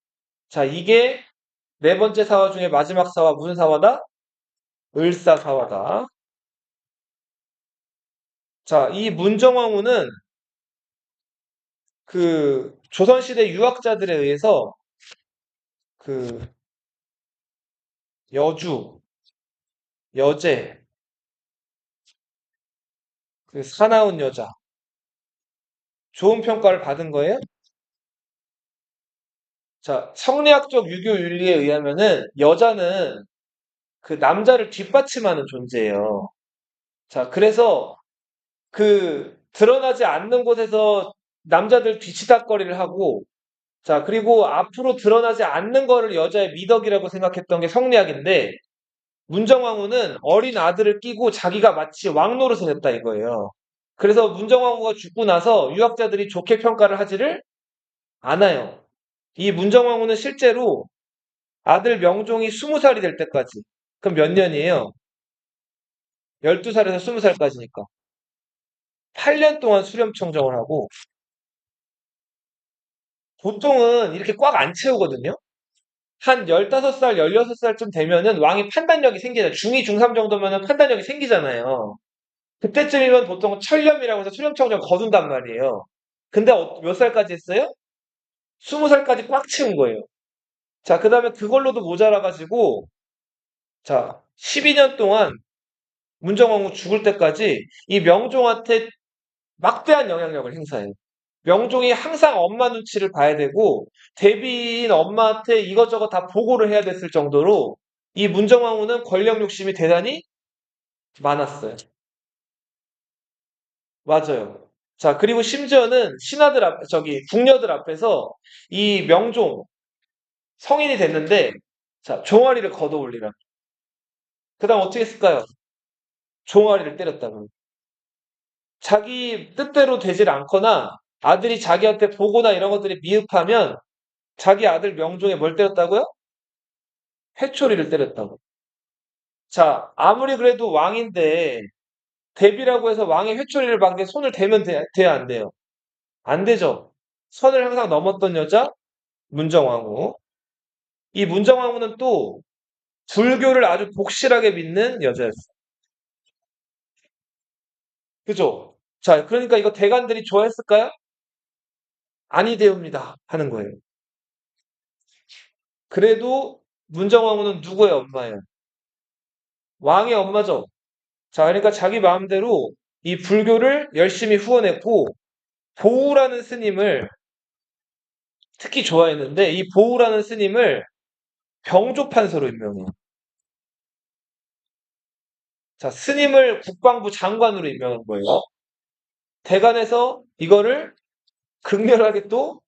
자, 이게 네 번째 사화 중에 마지막 사화 무슨 사화다? 을사사화다. 자, 이 문정왕후는 그 조선시대 유학자들에 의해서 그 여주, 여제, 그 사나운 여자, 좋은 평가를 받은 거예요. 자, 성리학적 유교 윤리에 의하면은 여자는 그 남자를 뒷받침하는 존재예요. 자, 그래서 그 드러나지 않는 곳에서 남자들 뒤치다꺼리를 하고, 자, 그리고 앞으로 드러나지 않는 거를 여자의 미덕이라고 생각했던 게 성리학인데, 문정왕후는 어린 아들을 끼고 자기가 마치 왕 노릇을 했다 이거예요. 그래서 문정왕후가 죽고 나서 유학자들이 좋게 평가를 하지를 않아요. 이 문정왕후는 실제로 아들 명종이 20살이 될 때까지. 그럼 몇 년이에요? 12살에서 20살까지니까. 8년 동안 수렴청정을 하고, 보통은 이렇게 꽉 안 채우거든요? 한 15살, 16살쯤 되면은 왕이 판단력이 생기잖아요. 중2, 중3 정도면은 판단력이 생기잖아요. 그때쯤이면 보통 철렴이라고 해서 수렴청정 거둔단 말이에요. 근데 몇 살까지 했어요? 20살까지 꽉 채운 거예요. 자, 그 다음에 그걸로도 모자라가지고, 자, 12년 동안 문정왕후 죽을 때까지 이 명종한테 막대한 영향력을 행사해요. 명종이 항상 엄마 눈치를 봐야 되고 대비인 엄마한테 이것저것 다 보고를 해야 됐을 정도로 이 문정왕후는 권력 욕심이 대단히 많았어요. 맞아요. 자, 그리고 심지어는 신하들 저기 궁녀들 앞에서 이 명종 성인이 됐는데 자, 종아리를 걷어 올리라. 그다음 어떻게 했을까요? 종아리를 때렸다고. 자기 뜻대로 되질 않거나 아들이 자기한테 보거나 이런 것들이 미흡하면 자기 아들 명종에 뭘 때렸다고요? 회초리를 때렸다고. 자, 아무리 그래도 왕인데 대비라고 해서 왕의 회초리를 막게 손을 대면 돼야 안 돼요? 안 되죠. 선을 항상 넘었던 여자 문정왕후. 이 문정왕후는 또 불교를 아주 독실하게 믿는 여자였어요. 그죠? 자, 그러니까 이거 대관들이 좋아했을까요? 아니되옵니다 하는 거예요. 그래도 문정왕후는 누구의 엄마예요? 왕의 엄마죠. 자, 그러니까 자기 마음대로 이 불교를 열심히 후원했고 보우라는 스님을 특히 좋아했는데 이 보우라는 스님을 병조판서로 임명해요. 자, 스님을 국방부 장관으로 임명한 거예요. 대관에서 이거를 극렬하게 또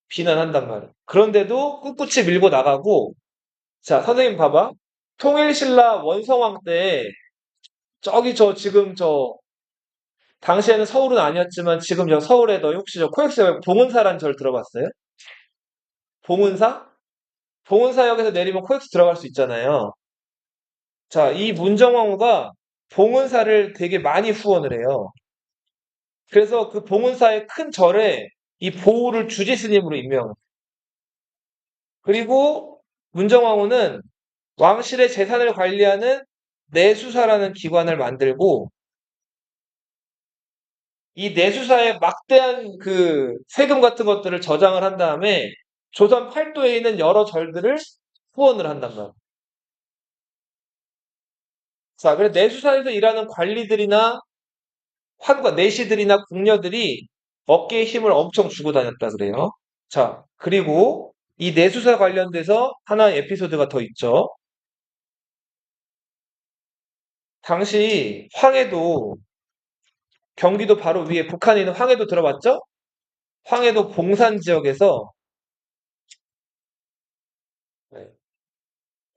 비난한단 말이에요. 그런데도 꿋꿋이 밀고 나가고, 자, 선생님 봐봐. 통일신라 원성왕 때, 저기 지금 당시에는 서울은 아니었지만 지금 저 서울에 너 혹시 저 코엑스에 봉은사란 절 들어봤어요? 봉은사? 봉은사역에서 내리면 코엑스 들어갈 수 있잖아요. 자, 이 문정왕후가 봉은사를 되게 많이 후원을 해요. 그래서 그 봉은사의 큰 절에 이 보우를 주지스님으로 임명해요. 그리고 문정왕후는 왕실의 재산을 관리하는 내수사라는 기관을 만들고 이 내수사에 막대한 그 세금 같은 것들을 저장을 한 다음에 조선 팔도에 있는 여러 절들을 후원을 한단 말이에요. 자, 그래서 내수사에서 일하는 관리들이나 환관, 내시들이나 궁녀들이 어깨에 힘을 엄청 주고 다녔다 그래요. 자, 그리고 이 내수사 관련돼서 하나의 에피소드가 더 있죠. 당시 황해도 경기도 바로 위에 북한에 있는 황해도 들어봤죠? 황해도 봉산 지역에서 네,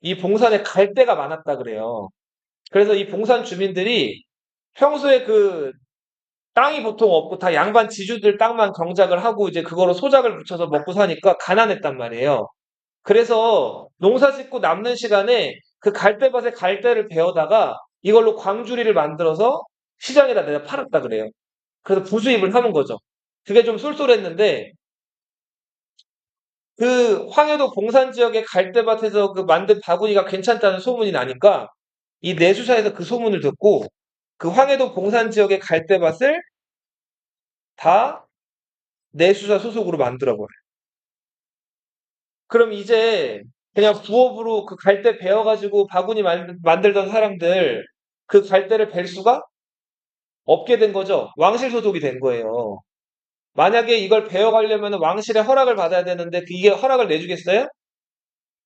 이 봉산에 갈대가 많았다 그래요. 그래서 이 봉산 주민들이 평소에 그 땅이 보통 없고 다 양반 지주들 땅만 경작을 하고 이제 그거로 소작을 붙여서 먹고 사니까 가난했단 말이에요. 그래서 농사 짓고 남는 시간에 그 갈대밭에 갈대를 베어다가 이걸로 광주리를 만들어서 시장에다 내다 팔았다 그래요. 그래서 부수입을 하는 거죠. 그게 좀 쏠쏠했는데 그 황해도 봉산 지역의 갈대밭에서 그 만든 바구니가 괜찮다는 소문이 나니까 이 내수사에서 그 소문을 듣고 그 황해도 봉산 지역의 갈대밭을 다 내수사 소속으로 만들어 버려요. 그럼 이제 그냥 부업으로 그 갈대 베어가지고 바구니 만들던 사람들 그 갈대를 벨 수가 없게 된 거죠. 왕실 소속이 된 거예요. 만약에 이걸 베어가려면 왕실의 허락을 받아야 되는데 이게 허락을 내주겠어요?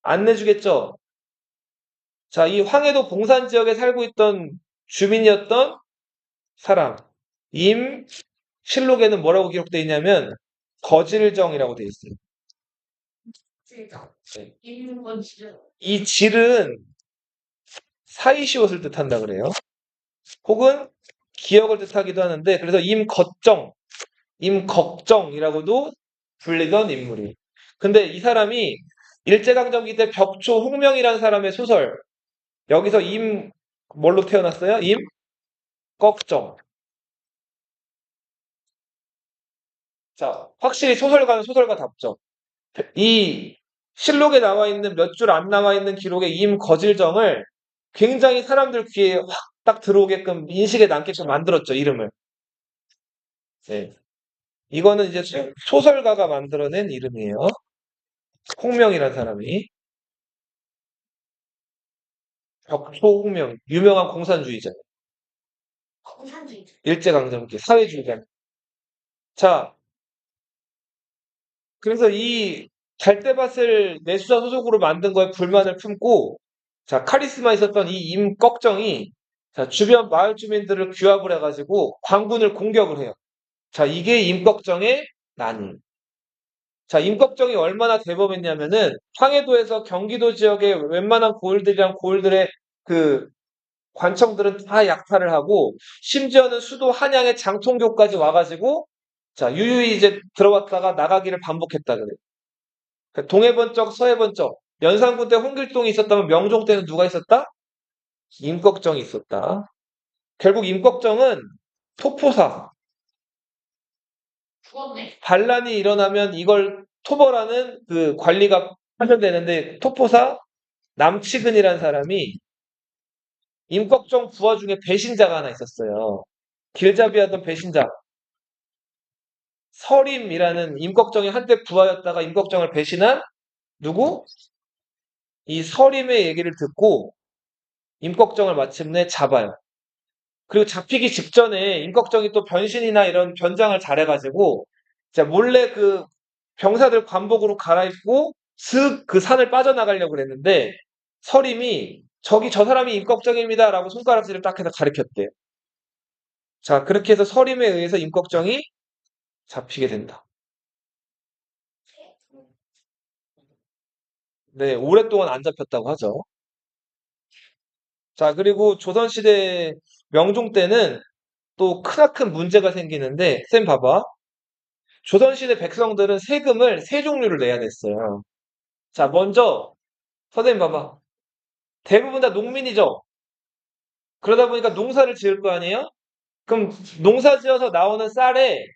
안 내주겠죠. 자, 이 황해도 봉산 지역에 살고 있던 주민이었던 사람, 실록에는 뭐라고 기록되어 있냐면 거질정이라고 되어 있어요. 네. 이 질은 사이시옷을 뜻한다 그래요. 혹은 기억을 뜻하기도 하는데 그래서 임꺽정이라고도 불리던 인물이. 근데 이 사람이 일제강점기 때 벽초 홍명이라는 사람의 소설 여기서 뭘로 태어났어요? 임꺽정. 자, 확실히 소설가는 소설가답죠. 이 실록에 나와 있는 몇 줄 안 나와 있는 기록의 임거질정을 굉장히 사람들 귀에 확 딱 들어오게끔 인식에 남게끔 만들었죠, 이름을. 네. 이거는 이제 소설가가 만들어낸 이름이에요. 홍명이라는 사람이. 벽초홍명, 유명한 공산주의자. 일제강점기, 사회주의자. 자, 그래서 이 갈대밭을 내수사 소속으로 만든 거에 불만을 품고, 자, 카리스마 있었던 이 임꺽정이, 자, 주변 마을 주민들을 규합을 해가지고 광군을 공격을 해요. 자, 이게 임꺽정의 난임. 자, 임꺽정이 얼마나 대범했냐면은, 황해도에서 경기도 지역의 웬만한 고을들이랑 고을들의 그 관청들은 다 약탈을 하고 심지어는 수도 한양의 장통교까지 와가지고 자 유유히 이제 들어왔다가 나가기를 반복했다 그래. 그러니까 동해번쩍 서해번쩍 연산군 때 홍길동이 있었다면 명종 때는 누가 있었다? 임꺽정이 있었다. 결국 임꺽정은 토포사 반란이 일어나면 이걸 토벌하는 그 관리가 파견되는데 토포사 남치근이라는 사람이 임꺽정 부하 중에 배신자가 하나 있었어요. 길잡이하던 배신자. 서림이라는 임꺽정이 한때 부하였다가 임꺽정을 배신한 누구? 이 서림의 얘기를 듣고 임꺽정을 마침내 잡아요. 그리고 잡히기 직전에 임꺽정이 또 변신이나 이런 변장을 잘해가지고 자 몰래 그 병사들 관복으로 갈아입고 슥 그 산을 빠져나가려고 그랬는데 서림이 저기 저 사람이 임꺽정입니다라고 손가락질을 딱 해서 가리켰대요. 자 그렇게 해서 서림에 의해서 임꺽정이 잡히게 된다. 네, 오랫동안 안 잡혔다고 하죠. 자, 그리고 조선시대 명종 때는 또 크나큰 문제가 생기는데, 쌤 봐봐. 조선시대 백성들은 세금을 세 종류를 내야 됐어요. 자, 먼저, 선생님 봐봐. 대부분 다 농민이죠? 그러다 보니까 농사를 지을 거 아니에요? 그럼 농사 지어서 나오는 쌀의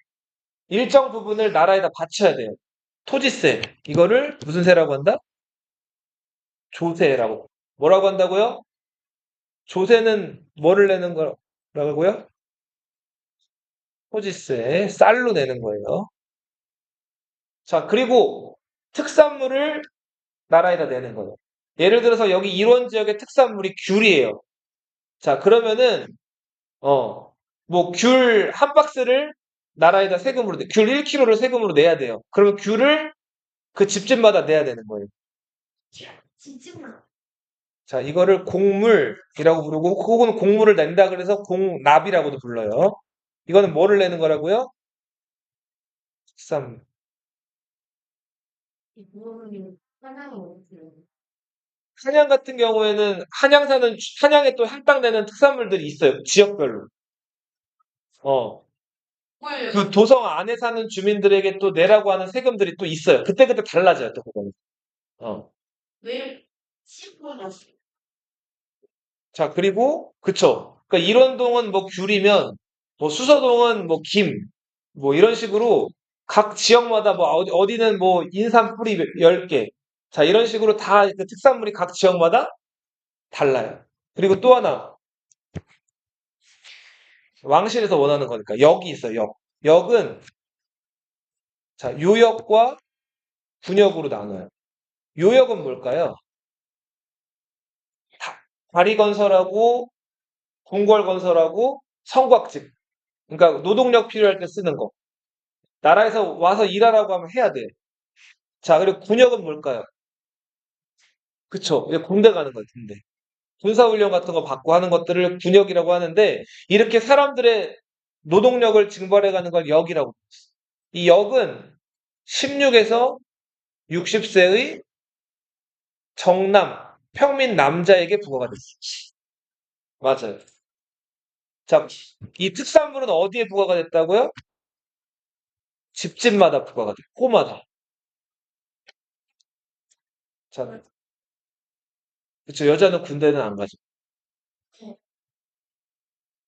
일정 부분을 나라에다 바쳐야 돼요. 토지세. 이거를 무슨 세라고 한다? 조세라고. 뭐라고 한다고요? 조세는 뭐를 내는 거라고요? 토지세, 쌀로 내는 거예요. 자, 그리고 특산물을 나라에다 내는 거예요. 예를 들어서 여기 일원 지역의 특산물이 귤이에요. 자, 그러면은, 뭐, 귤 한 박스를 나라에다 세금으로, 귤 1kg를 세금으로 내야 돼요. 그러면 귤을 그 집집마다 내야 되는 거예요. 자, 이거를 공물이라고 부르고, 혹은 공물을 낸다 그래서 공납이라고도 불러요. 이거는 뭐를 내는 거라고요? 특산물. 한양 같은 경우에는 한양에 또 할당되는 특산물들이 있어요. 지역별로. 어. 그 도성 안에 사는 주민들에게 또 내라고 하는 세금들이 또 있어요. 그때그때 달라져요, 또 그거는. 어. 자, 그리고, 그쵸. 그러니까 일원동은 뭐 귤이면, 뭐 수서동은 뭐 김, 뭐 이런 식으로 각 지역마다 뭐 어디는 뭐 인삼 뿌리 10개. 자, 이런 식으로 다 그 특산물이 각 지역마다 달라요. 그리고 또 하나, 왕실에서 원하는 거니까 역이 있어요, 역. 역은, 자, 요역과 군역으로 나눠요. 요역은 뭘까요? 다리건설하고, 궁궐건설하고, 성곽집. 그러니까 노동력 필요할 때 쓰는 거. 나라에서 와서 일하라고 하면 해야 돼. 자, 그리고 군역은 뭘까요? 그쵸. 이제 군대 가는 거예요, 군대. 군사훈련 같은 거 받고 하는 것들을 군역이라고 하는데, 이렇게 사람들의 노동력을 증발해가는 걸 역이라고. 이 역은 16에서 60세의 정남, 평민 남자에게 부과가 됐어요. 맞아요. 자, 이 특산물은 어디에 부과가 됐다고요? 집집마다 부과가 돼요. 호마다. 자, 그쵸. 여자는 군대는 안 가죠.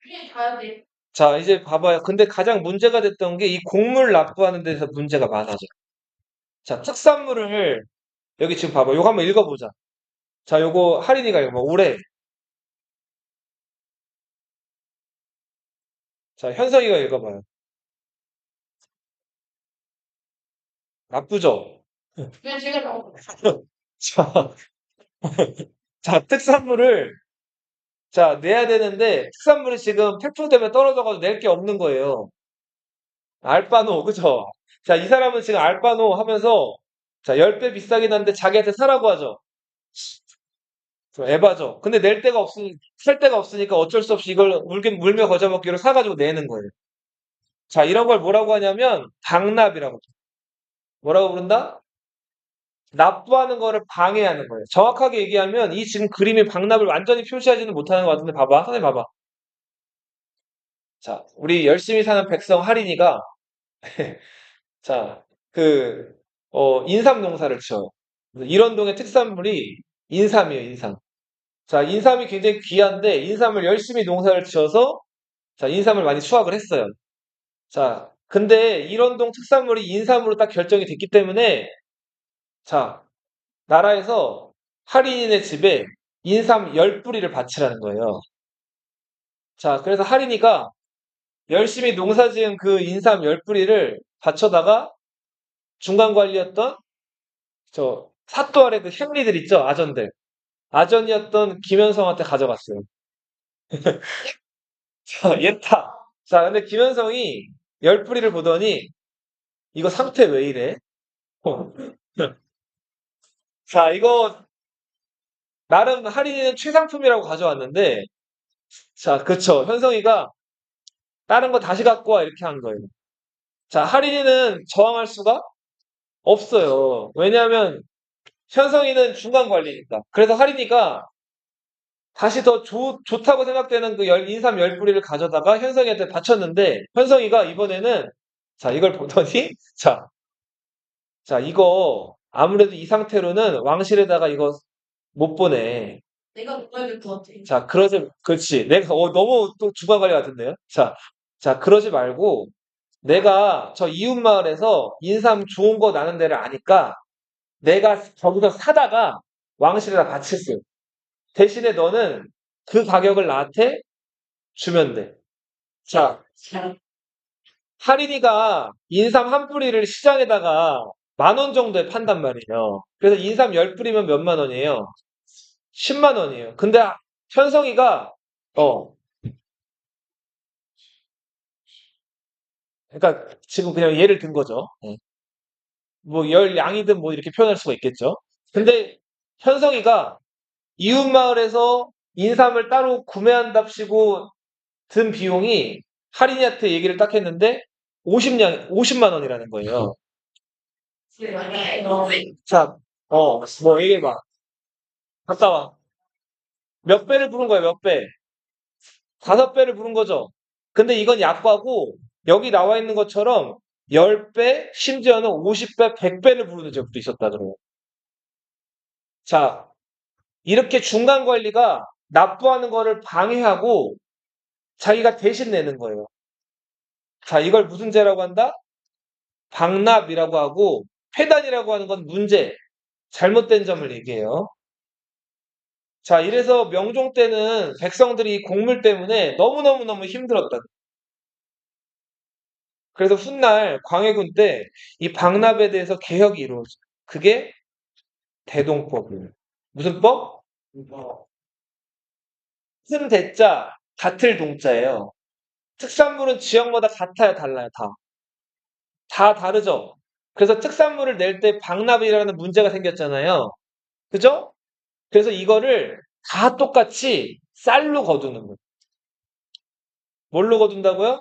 그냥 가야 돼. 자, 이제 봐봐요. 근데 가장 문제가 됐던 게 이 곡물 납부하는 데서 문제가 많아져. 자, 특산물을 여기 지금 봐봐. 요거 한번 읽어보자. 자, 요거 할인이가 이거 뭐 올해. 자, 현석이가 읽어봐요. 나쁘죠? 그냥 제가 나온 거. 자, 자, 특산물을 자, 내야 되는데 특산물이 지금 태풍 때문에 떨어져가지고 낼 게 없는 거예요. 알바노, 그죠? 자, 이 사람은 지금 알바노 하면서 자, 10배 비싸긴 한데 자기한테 사라고 하죠. 좀 에바죠. 근데 낼 데가 살 데가 없으니까 어쩔 수 없이 이걸 물며 거저먹기로 사가지고 내는 거예요. 자, 이런 걸 뭐라고 하냐면 방납이라고. 뭐라고 부른다? 납부하는 거를 방해하는 거예요. 정확하게 얘기하면 이 지금 그림이 방납을 완전히 표시하지는 못하는 것 같은데 봐봐. 선생님 봐봐. 자, 우리 열심히 사는 백성 할인이가 자, 그 인삼 농사를 지어요. 일원동의 특산물이 인삼이에요, 인삼. 자, 인삼이 굉장히 귀한데 인삼을 열심히 농사를 지어서 자, 인삼을 많이 수확을 했어요. 자, 근데 일원동 특산물이 인삼으로 딱 결정이 됐기 때문에 자, 나라에서 할인이네 집에 인삼 10뿌리를 바치라는 거예요. 자, 그래서 할인이가 열심히 농사 지은 그 인삼 10뿌리를 바쳐다가 중간 관리였던 저 사또 아래 그 현리들 있죠? 아전들. 아전이었던 김현성한테 가져갔어요. 자, 얘다. 자, 근데 김현성이 10뿌리를 보더니 이거 상태 왜 이래? 자, 이거 나름 할인이는 최상품이라고 가져왔는데 자, 그쵸. 현성이가 다른 거 다시 갖고 와 이렇게 한 거예요. 자, 할인이는 저항할 수가 없어요. 왜냐하면 현성이는 중간 관리니까. 그래서 할인이가 다시 더 좋다고 생각되는 그 인삼 10뿌리를 가져다가 현성이한테 바쳤는데 현성이가 이번에는 자, 이걸 보더니 자, 이거 아무래도 이 상태로는 왕실에다가 이거 못 보내. 내가 먹어야 될 것 같아. 자, 그렇지. 내가, 너무 또 주관관리 같은데요? 자, 그러지 말고, 내가 저 이웃마을에서 인삼 좋은 거 나는 데를 아니까, 내가 저기서 사다가 왕실에다 바칠게. 대신에 너는 그 가격을 나한테 주면 돼. 자, 할인이가 인삼 한 뿌리를 시장에다가 10,000원 정도에 판단 말이에요. 그래서 인삼 10뿌리면 몇만 원이에요? 10만 원이에요. 근데 현성이가, 어, 그러니까 지금 그냥 예를 든 거죠. 뭐 열 양이든 뭐 이렇게 표현할 수가 있겠죠. 근데 현성이가 이웃마을에서 인삼을 따로 구매한답시고 든 비용이 할인이한테 얘기를 딱 했는데 50만 원이라는 거예요. 자, 뭐 얘기해봐. 갔다 와. 몇 배를 부른 거야, 몇 배? 5배를 부른 거죠. 근데 이건 약과고 여기 나와 있는 것처럼 10배, 심지어는 50배, 100배를 부르는 적도 있었다 그래요. 자, 이렇게 중간 관리가 납부하는 거를 방해하고 자기가 대신 내는 거예요. 자, 이걸 무슨 죄라고 한다? 방납이라고 하고 폐단이라고 하는 건 문제, 잘못된 점을 얘기해요. 자, 이래서 명종 때는 백성들이 곡물 때문에 너무너무너무 힘들었다. 그래서 훗날 광해군 때 이 방납에 대해서 개혁이 이루어져요. 그게 대동법이에요. 무슨 법? 큰 대자, 같을 동자예요. 특산물은 지역마다 같아요, 달라요, 다. 다 다르죠? 그래서 특산물을 낼 때 방납이라는 문제가 생겼잖아요. 그죠? 그래서 이거를 다 똑같이 쌀로 거두는 거예요. 뭘로 거둔다고요?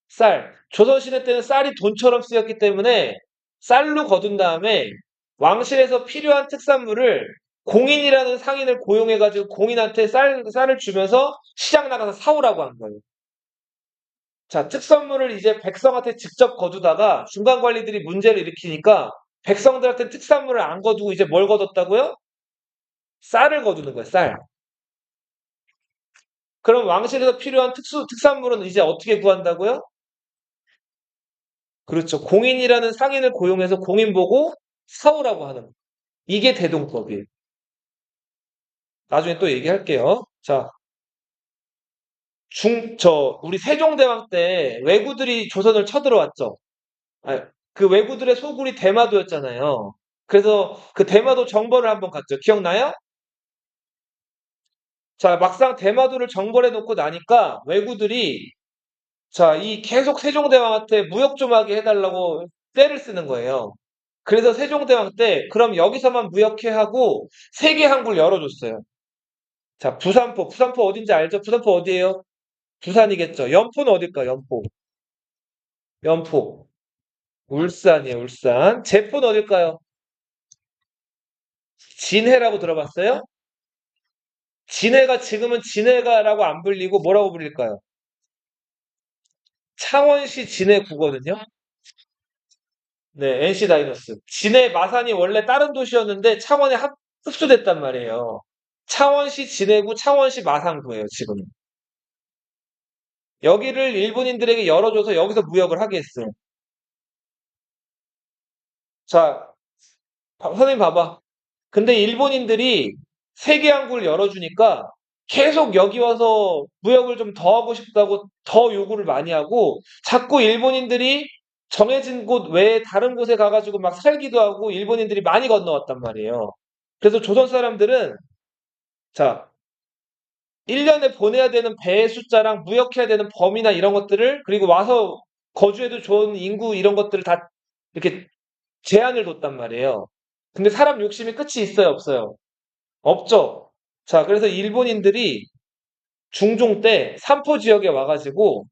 쌀. 조선시대 때는 쌀이 돈처럼 쓰였기 때문에 쌀로 거둔 다음에 왕실에서 필요한 특산물을 공인이라는 상인을 고용해가지고 공인한테 쌀을 주면서 시장 나가서 사오라고 한 거예요. 자, 특산물을 이제 백성한테 직접 거두다가 중간 관리들이 문제를 일으키니까 백성들한테 특산물을 안 거두고 이제 뭘 거뒀다고요? 쌀을 거두는 거예요, 쌀. 그럼 왕실에서 필요한 특산물은 이제 어떻게 구한다고요? 그렇죠. 공인이라는 상인을 고용해서 공인 보고 사오라고 하는 거. 이게 대동법이에요. 나중에 또 얘기할게요. 자, 우리 세종대왕 때 왜구들이 조선을 쳐들어왔죠. 아, 그 왜구들의 소굴이 대마도였잖아요. 그래서 그 대마도 정벌을 한번 갔죠. 기억나요? 자, 막상 대마도를 정벌해 놓고 나니까 왜구들이 자, 이 계속 세종대왕한테 무역 좀 하게 해달라고 떼를 쓰는 거예요. 그래서 세종대왕 때 그럼 여기서만 무역해 하고 세계 항구를 열어줬어요. 자, 부산포 어딘지 알죠? 부산포 어디예요? 부산이겠죠. 연포는 어딜까? 연포. 울산이에요, 울산. 제포는 어딜까요? 진해라고 들어봤어요? 진해가 지금은 진해가라고 안 불리고 뭐라고 불릴까요? 창원시 진해구거든요. 네, NC 다이노스. 진해 마산이 원래 다른 도시였는데 창원에 흡수됐단 말이에요. 창원시 진해구, 창원시 마산구예요, 지금은. 여기를 일본인들에게 열어줘서 여기서 무역을 하게 했어요. 자, 선생님 봐봐. 근데 일본인들이 세계 항구를 열어주니까 계속 여기 와서 무역을 좀 더 하고 싶다고 더 요구를 많이 하고 자꾸 일본인들이 정해진 곳 외에 다른 곳에 가가지고 막 살기도 하고 일본인들이 많이 건너왔단 말이에요. 그래서 조선 사람들은 자, 1년에 보내야 되는 배의 숫자랑 무역해야 되는 범위나 이런 것들을 그리고 와서 거주해도 좋은 인구 이런 것들을 다 이렇게 제한을 뒀단 말이에요. 근데 사람 욕심이 끝이 있어요, 없어요? 없죠. 자, 그래서 일본인들이 중종 때 삼포 지역에 와가지고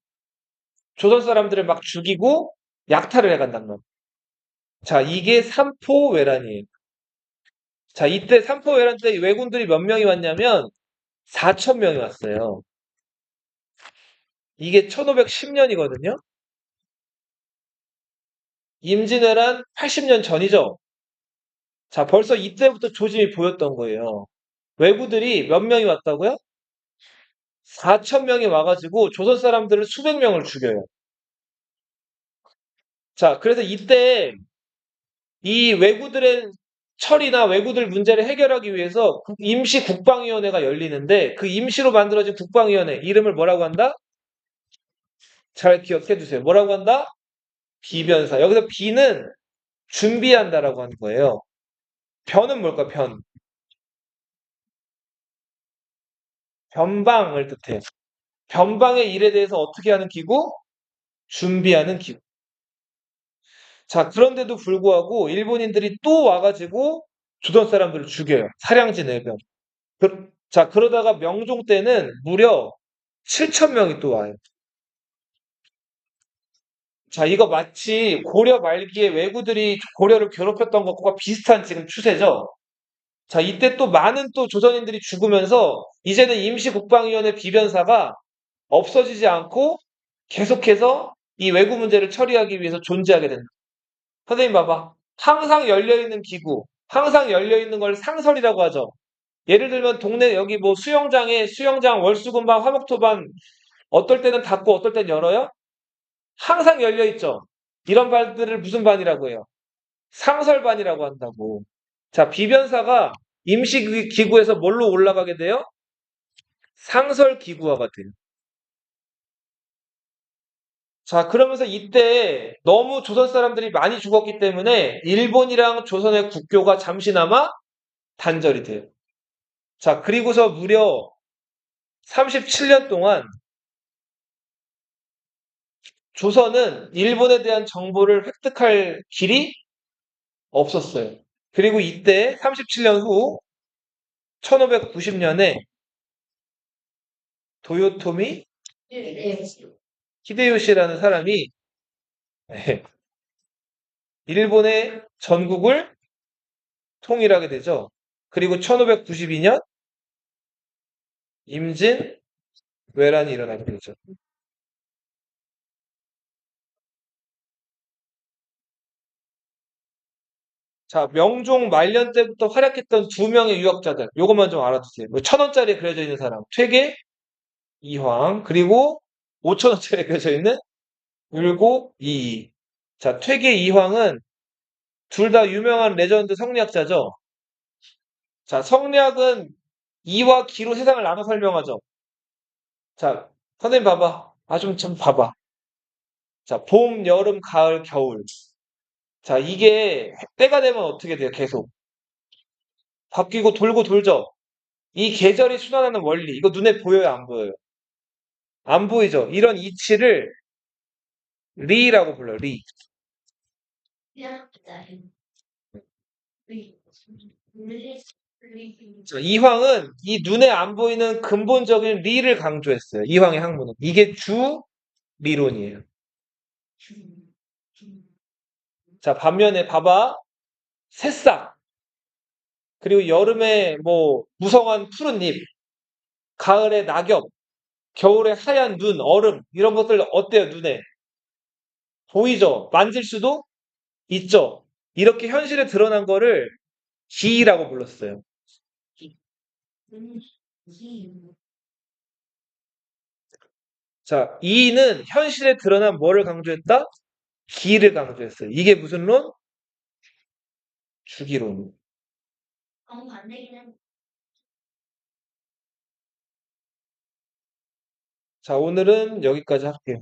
조선 사람들을 막 죽이고 약탈을 해간단 말이에요. 자, 이게 삼포외란이에요. 자, 이때 삼포외란 때 왜군들이 몇 명이 왔냐면 4천 명이 왔어요. 이게 1510년이거든요. 임진왜란 80년 전이죠. 자, 벌써 이때부터 조짐이 보였던 거예요. 왜구들이 몇 명이 왔다고요? 4천 명이 와가지고 조선 사람들을 수백 명을 죽여요. 자, 그래서 이때 이 왜구들의 처리나 왜구들 문제를 해결하기 위해서 임시 국방위원회가 열리는데 그 임시로 만들어진 국방위원회 이름을 뭐라고 한다? 잘 기억해 주세요. 뭐라고 한다? 비변사. 여기서 비는 준비한다라고 하는 거예요. 변은 뭘까? 변. 변방을 뜻해요. 변방의 일에 대해서 어떻게 하는 기구? 준비하는 기구. 자, 그런데도 불구하고 일본인들이 또 와가지고 조선 사람들을 죽여요. 사량지 내변. 자, 그러다가 명종 때는 무려 7천 명이 또 와요. 자, 이거 마치 고려 말기에 왜구들이 고려를 괴롭혔던 것과 비슷한 지금 추세죠. 자, 이때 또 많은 또 조선인들이 죽으면서 이제는 임시국방위원회 비변사가 없어지지 않고 계속해서 이 왜구 문제를 처리하기 위해서 존재하게 된다. 선생님 봐봐. 항상 열려있는 기구, 항상 열려있는 걸 상설이라고 하죠. 예를 들면 동네 여기 뭐 수영장에 수영장 월수금반 화목토반 어떨 때는 닫고 어떨 때는 열어요? 항상 열려 있죠. 이런 반들을 무슨 반이라고 해요? 상설반이라고 한다고. 자, 비변사가 임시기구에서 뭘로 올라가게 돼요? 상설기구화가 돼요. 자, 그러면서 이때 너무 조선 사람들이 많이 죽었기 때문에 일본이랑 조선의 국교가 잠시나마 단절이 돼요. 자, 그리고서 무려 37년 동안 조선은 일본에 대한 정보를 획득할 길이 없었어요. 그리고 이때 37년 후 1590년에 도요토미 네. 히데요시라는 사람이 일본의 전국을 통일하게 되죠. 그리고 1592년 임진왜란이 일어나게 되죠. 자, 명종 말년 때부터 활약했던 두 명의 유학자들. 요것만 좀 알아두세요. 뭐 1,000원짜리에 그려져 있는 사람. 퇴계 이황. 그리고 5,000원짜리에 그려져 있는 율곡 이이. 자, 퇴계 이황은 둘 다 유명한 레전드 성리학자죠. 자, 성리학은 이와 기로 세상을 나눠 설명하죠. 자, 선생님 봐봐. 좀 봐봐. 자, 봄, 여름, 가을, 겨울. 자, 이게 때가 되면 어떻게 돼요? 계속. 바뀌고 돌고 돌죠. 이 계절이 순환하는 원리. 이거 눈에 보여요? 안 보여요? 안 보이죠? 이런 이치를 리라고 불러요. 리. 자, 이황은 이 눈에 안 보이는 근본적인 리를 강조했어요. 이황의 학문은. 이게 주 리론이에요. 자, 반면에 봐봐. 새싹. 그리고 여름에 뭐 무성한 푸른 잎. 가을에 낙엽. 겨울에 하얀 눈, 얼음. 이런 것들 어때요? 눈에. 보이죠? 만질 수도 있죠? 이렇게 현실에 드러난 거를 기라고 불렀어요. 자, 이는 현실에 드러난 뭐를 강조했다? 기를 강조했어요. 이게 무슨 론? 주기론. 자, 오늘은 여기까지 할게요.